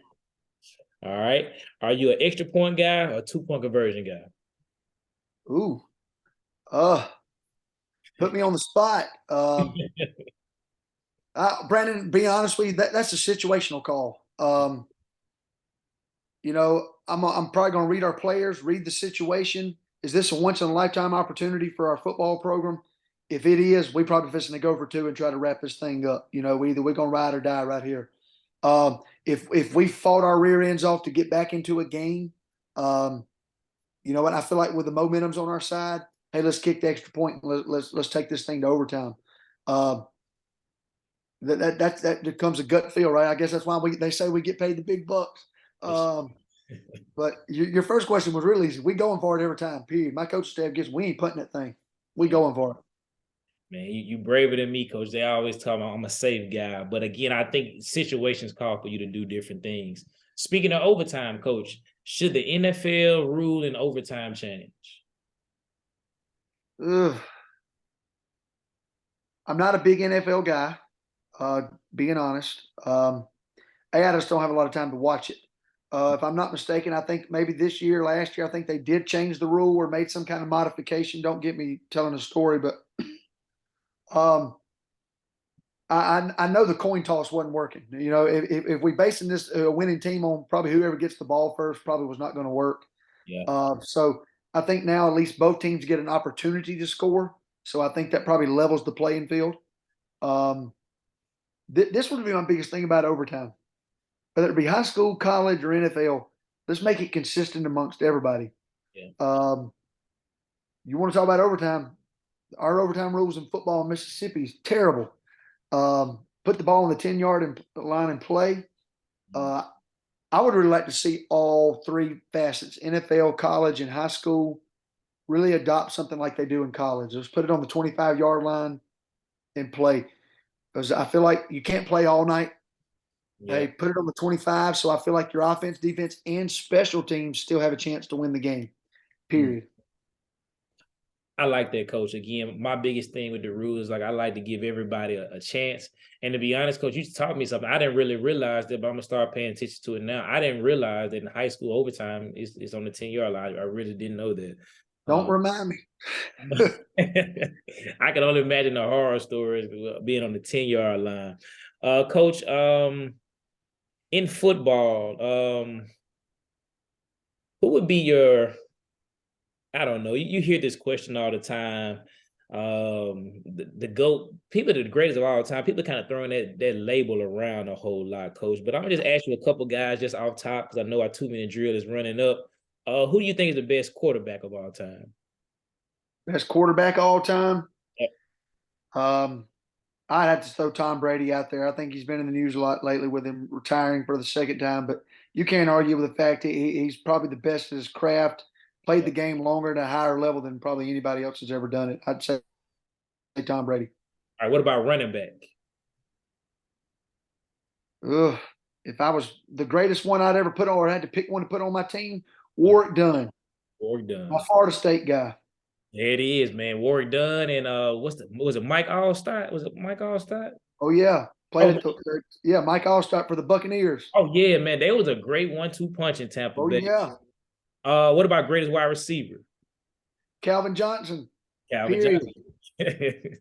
All right. Are you an extra point guy or 2-point conversion guy? Ooh. Put me on the spot. Brandon, be honest with you, that's a situational call. I'm probably going to read our players, read the situation. Is this a once in a lifetime opportunity for our football program? If it is, we probably fishing to go for two and try to wrap this thing up. We're going to ride or die right here. If we fought our rear ends off to get back into a game, you know what? I feel like with the momentum's on our side, hey, let's kick the extra point and let's take this thing to overtime. That becomes a gut feel, right? I guess that's why they say we get paid the big bucks. But your first question was really easy. We going for it every time. Period. My coach staff gets we ain't putting that thing. We going for it. Man, you braver than me, coach. They always tell me I'm a safe guy. But again, I think situations call for you to do different things. Speaking of overtime, coach, should the NFL rule in overtime change? Ugh. I'm not a big NFL guy, being honest. I just don't have a lot of time to watch it. If I'm not mistaken, I think maybe this year, last year, I think they did change the rule or made some kind of modification. Don't get me telling a story, but um, I know the coin toss wasn't working. If we basing this winning team on probably whoever gets the ball first, probably was not going to work. Yeah. So I think now at least both teams get an opportunity to score. So I think that probably levels the playing field. This would be my biggest thing about overtime, whether it be high school, college, or NFL. Let's make it consistent amongst everybody. Yeah. You want to talk about overtime? Our overtime rules in football in Mississippi is terrible. Put the ball on the 10-yard line and play. I would really like to see all three facets, NFL, college, and high school, really adopt something like they do in college. Just put it on the 25-yard line and play. Because I feel like you can't play all night. Yeah. Hey, put it on the 25. So I feel like your offense, defense, and special teams still have a chance to win the game. Period. I like that, coach. Again, my biggest thing with the rules is like I like to give everybody a chance. And to be honest, coach, you taught me something. I didn't really realize that, but I'm gonna start paying attention to it now. I didn't realize that in high school overtime is on the 10-yard line. I really didn't know that. Don't remind me. I can only imagine the horror stories being on the 10-yard line. Coach, in football, who would be your, I don't know, you hear this question all the time. The GOAT, people are the greatest of all time. People kind of throwing that label around a whole lot, coach. But I'm gonna just ask you a couple guys just off top because I know our 2-minute drill is running up. Who do you think is the best quarterback of all time? Best quarterback of all time. Yep. I'd have to throw Tom Brady out there. I think he's been in the news a lot lately with him retiring for the second time, but you can't argue with the fact that he's probably the best at his craft, played the game longer at a higher level than probably anybody else has ever done it. I'd say Tom Brady. All right, what about running back? Ugh. If I was the greatest one I'd ever put on, or had to pick one to put on my team, Warwick Dunn, Warwick Dunn. my Florida State guy. There it is, man. Warwick Dunn and was it Mike Allstott? Was it Mike Allstott? Oh yeah, played at Mike Allstott for the Buccaneers. Oh yeah, man. They was a great 1-2 punch in Tampa Oh Bay. yeah. What about greatest wide receiver? Calvin Johnson. Calvin Period. Johnson.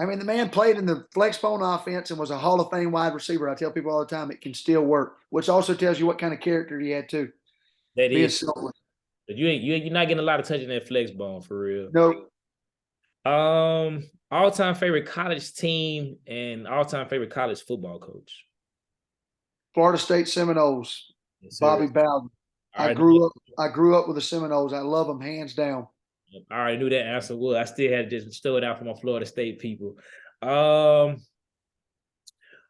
I mean, the man played in the flex bone offense and was a Hall of Fame wide receiver. I tell people all the time it can still work, which also tells you what kind of character he had too. That Being is. selfless. But you're not getting a lot of touch in that flex bone for real. No. All-time favorite college team and all-time favorite college football coach. Florida State Seminoles. Yes, Bobby Bowden. I grew up with the Seminoles. I love them hands down. I already knew that answer was. I still had to just throw it out for my Florida State people.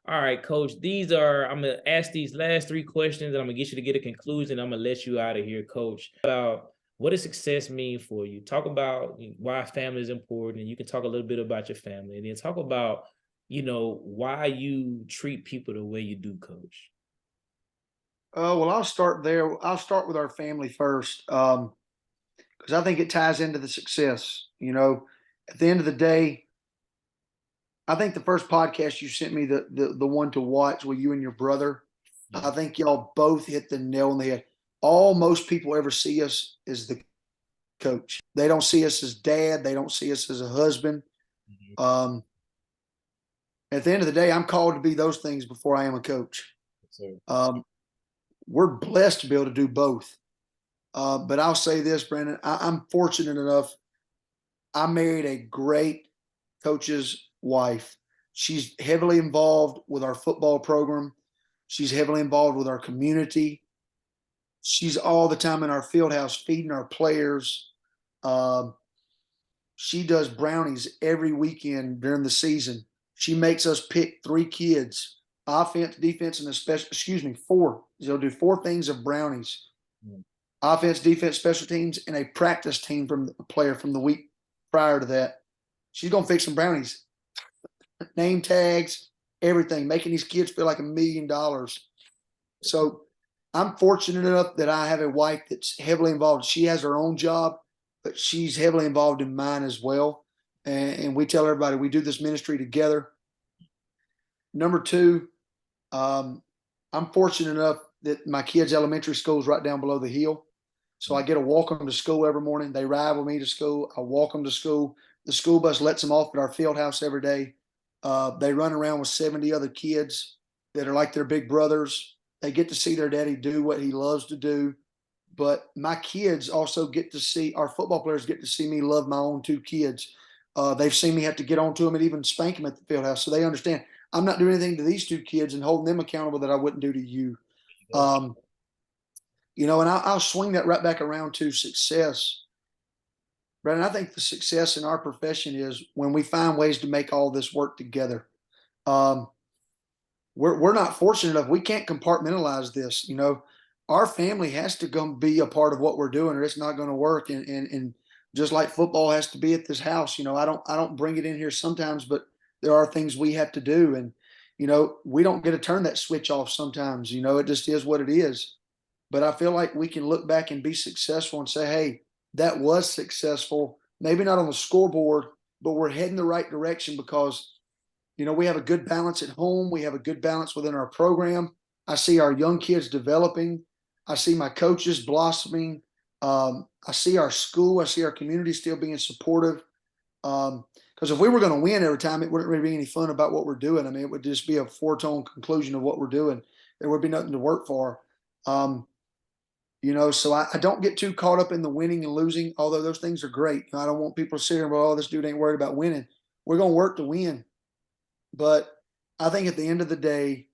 All right, coach. I'm gonna ask these last 3 questions, and I'm gonna get you to get a conclusion. I'm gonna let you out of here, coach. About what does success mean for you? Talk about why family is important, and you can talk a little bit about your family, and then talk about, why you treat people the way you do, coach. Well, I'll start there. I'll start with our family first, because I think it ties into the success. At the end of the day, I think the first podcast you sent me, the one to watch with you and your brother, I Mhm. think y'all both hit the nail on the head. All most people ever see us is the coach. They don't see us as dad. They don't see us as a husband. Mhm. Um, at the end of the day, I'm called to be those things before I am a coach. So, Um, we're blessed to be able to do both. But I'll say this, Brandon, I'm fortunate enough. I married a great coach's wife. She's heavily involved with our football program. She's heavily involved with our community. She's all the time in our field house feeding our players. Um, she does brownies every weekend during the season. She makes us pick three kids, offense, defense, and a special, excuse me, four. She'll do four things of brownies: mm, offense, defense, special teams, and a practice team from a player from the week prior to that. She's gonna fix some brownies, name tags, everything, making these kids feel like $1 million. So I'm fortunate enough that I have a wife that's heavily involved. She has her own job, but she's heavily involved in mine as well. And we tell everybody we do this ministry together. Number two, um, I'm fortunate enough that my kids' elementary school is right down below the hill. So I mm, get to walk them to school every morning. They ride with me to school. I walk them to school. The school bus lets them off at our field house every day. They run around with 70 other kids that are like their big brothers. They get to see their daddy do what he loves to do. But my kids also get to see, our football players get to see me love my own two kids. They've seen me have to get on to them and even spank them at the field house. So they understand I'm not doing anything to these two kids and holding them accountable that I wouldn't do to you. Um, and I'll swing that right back around to success. Brandon, I think the success in our profession is when we find ways to make all this work together. Um, we're not fortunate enough. We can't compartmentalize this. Our family has to go be a part of what we're doing, or it's not going to work. And just like football has to be at this house, I don't bring it in here sometimes, but there are things we have to do, and we don't get to turn that switch off sometimes. It just is what it is. But I feel like we can look back and be successful and say, hey, that was successful. Maybe not on the scoreboard, but we're heading the right direction because we have a good balance at home. We have a good balance within our program. I see our young kids developing. I see my coaches blossoming. I see our school. I see our community still being supportive. Because if we were going to win every time, it wouldn't really be any fun about what we're doing. I mean, it would just be a four-tone conclusion of what we're doing. There would be nothing to work for. So I don't get too caught up in the winning and losing, although those things are great. I don't want people sitting there, oh, this dude ain't worried about winning. We're going to work to win. But I think at the end of the day,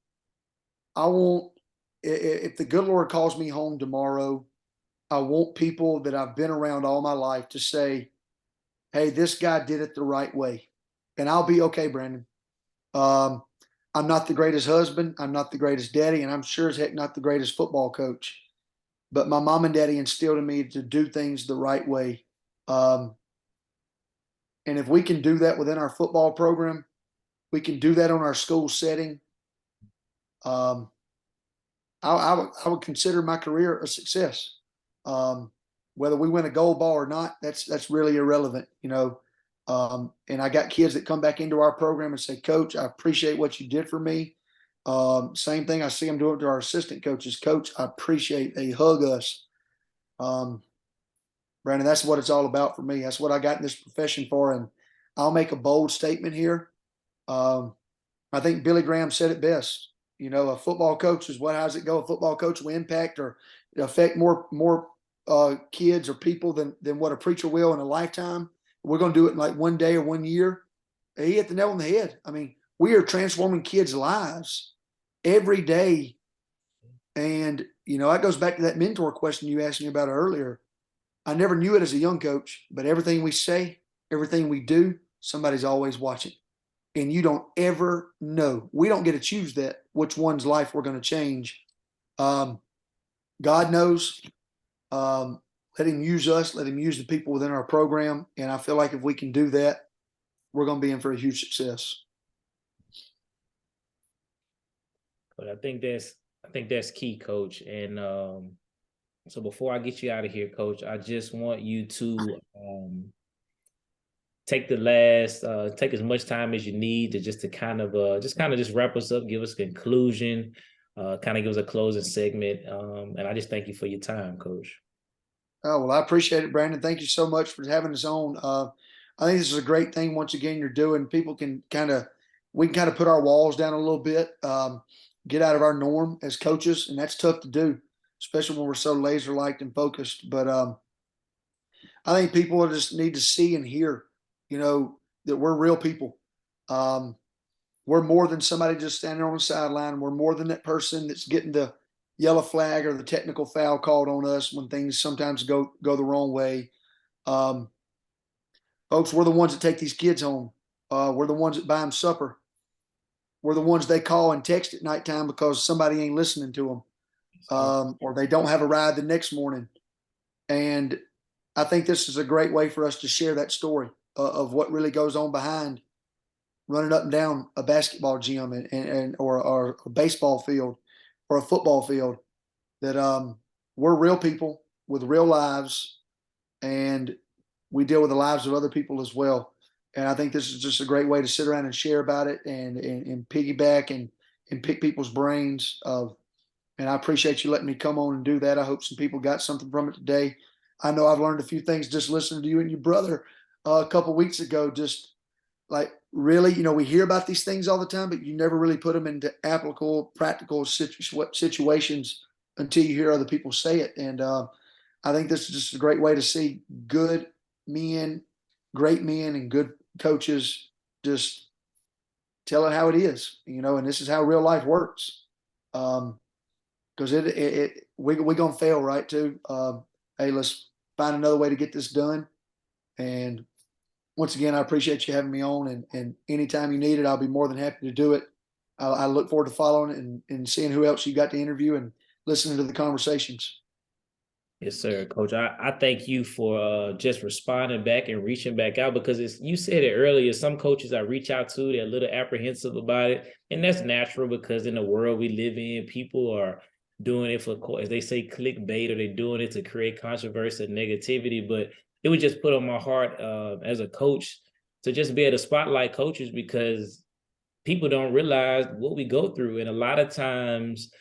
I want, if the good Lord calls me home tomorrow, I want people that I've been around all my life to say, hey, this guy did it the right way. And I'll be okay, Brandon. Um, I'm not the greatest husband. I'm not the greatest daddy. And I'm sure as heck not the greatest football coach. But my mom and daddy instilled in me to do things the right way. Um, and if we can do that within our football program, we can do that on our school setting. Um, I would consider my career a success. Um, whether we win a gold ball or not, that's really irrelevant. And I got kids that come back into our program and say, Coach, I appreciate what you did for me. Same thing, I see them doing to our assistant coaches. Coach, I appreciate. They hug us. Um, Brandon, that's what it's all about for me. That's what I got in this profession for. And I'll make a bold statement here. Um, I think Billy Graham said it best. A football coach is what? How does it go? A football coach will impact or affect more kids or people than what a preacher will in a lifetime. We're going to do it in like one day or 1 year. He hit the nail on the head. I mean, we are transforming kids' lives every day. And that goes back to that mentor question you asked me about earlier. I never knew it as a young coach, but everything we say, everything we do, somebody's always watching. And you don't ever know. We don't get to choose that, which one's life we're going to change. Um, God knows. let him use us, let him use the people within our program. And I feel like if we can do that, we're going to be in for a huge success. But I think that's key, Coach. And so before I get you out of here, Coach, I just want you to take as much time as you need to kind of just wrap us up, give us a conclusion, kind of give us a closing segment. And I just thank you for your time, Coach. Oh, well, I appreciate it, Brandon. Thank you so much for having us on. I think this is a great thing. Once again, you're doing. People can we can kind of put our walls down a little bit, get out of our norm as coaches, and that's tough to do, especially when we're so laser-like and focused. But I think people just need to see and hear, that we're real people. We're more than somebody just standing on the sideline. We're more than that person that's getting the yellow flag or the technical foul called on us when things sometimes go the wrong way. Folks, we're the ones that take these kids home. We're the ones that buy them supper. We're the ones they call and text at nighttime because somebody ain't listening to them, or they don't have a ride the next morning. And I think this is a great way for us to share that story of what really goes on behind running up and down a basketball gym or a baseball field or a football field. That we're real people with real lives, and we deal with the lives of other people as well. And I think this is just a great way to sit around and share about it and piggyback and pick people's brains of. And I appreciate you letting me come on and do that. I hope some people got something from it today. I know I've learned a few things just listening to you and your brother a couple weeks ago. Just like really, we hear about these things all the time, but you never really put them into applicable, practical situations until you hear other people say it. And I think this is just a great way to see good men, great men, and good coaches just tell it how it is, and this is how real life works. Because we're gonna fail, right? Too. Hey, let's find another way to get this done. And once again, I appreciate you having me on. And anytime you need it, I'll be more than happy to do it. I look forward to following it and seeing who else you got to interview and listening to the conversations. Yes, sir, Coach. I thank you for just responding back and reaching back out, because you said it earlier. Some coaches I reach out to, they're a little apprehensive about it, and that's natural because in the world we live in, people are doing it for, as they say, clickbait, or they're doing it to create controversy and negativity. But it would just put on my heart as a coach to just be able to spotlight coaches, because people don't realize what we go through, and a lot of times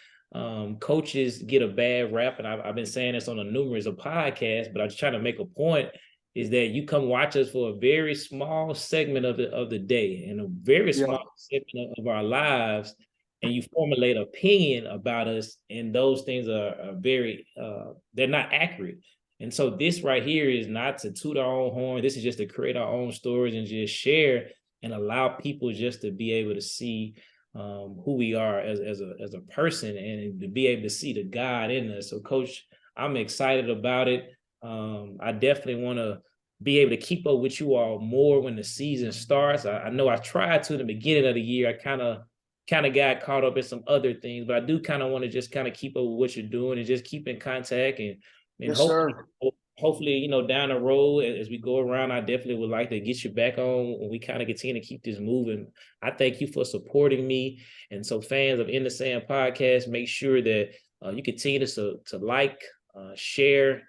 coaches get a bad rap, and I've been saying this on a numerous of podcasts, but I'm just trying to make a point, is that you come watch us for a very small segment of the day and a very small segment of our lives, and you formulate opinion about us, and those things are very they're not accurate. And so this right here is not to toot our own horn. This is just to create our own stories and just share and allow people just to be able to see who we are as a person, and to be able to see the God in us. So, Coach, I'm excited about it. I definitely want to be able to keep up with you all more when the season starts. I know I tried to in the beginning of the year. I kind of got caught up in some other things, but I do kind of want to just kind of keep up with what you're doing and just keep in contact, and Yes, hopefully, sir. down the road as we go around, I definitely would like to get you back on when we kind of continue to keep this moving. I thank you for supporting me. And so, fans of In the Sand podcast, make sure that you continue to like, share,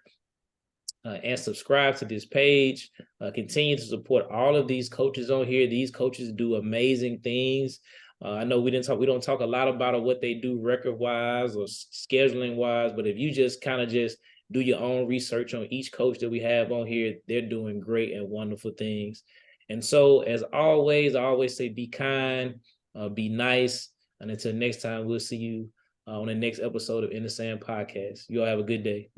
and subscribe to this page. Continue to support all of these coaches on here. These coaches do amazing things. I know we don't talk a lot about what they do record wise or scheduling wise, but if you just kind of just do your own research on each coach that we have on here, they're doing great and wonderful things. And so, as always, I always say, be kind, be nice. And until next time, we'll see you on the next episode of In the Sand podcast. You all have a good day.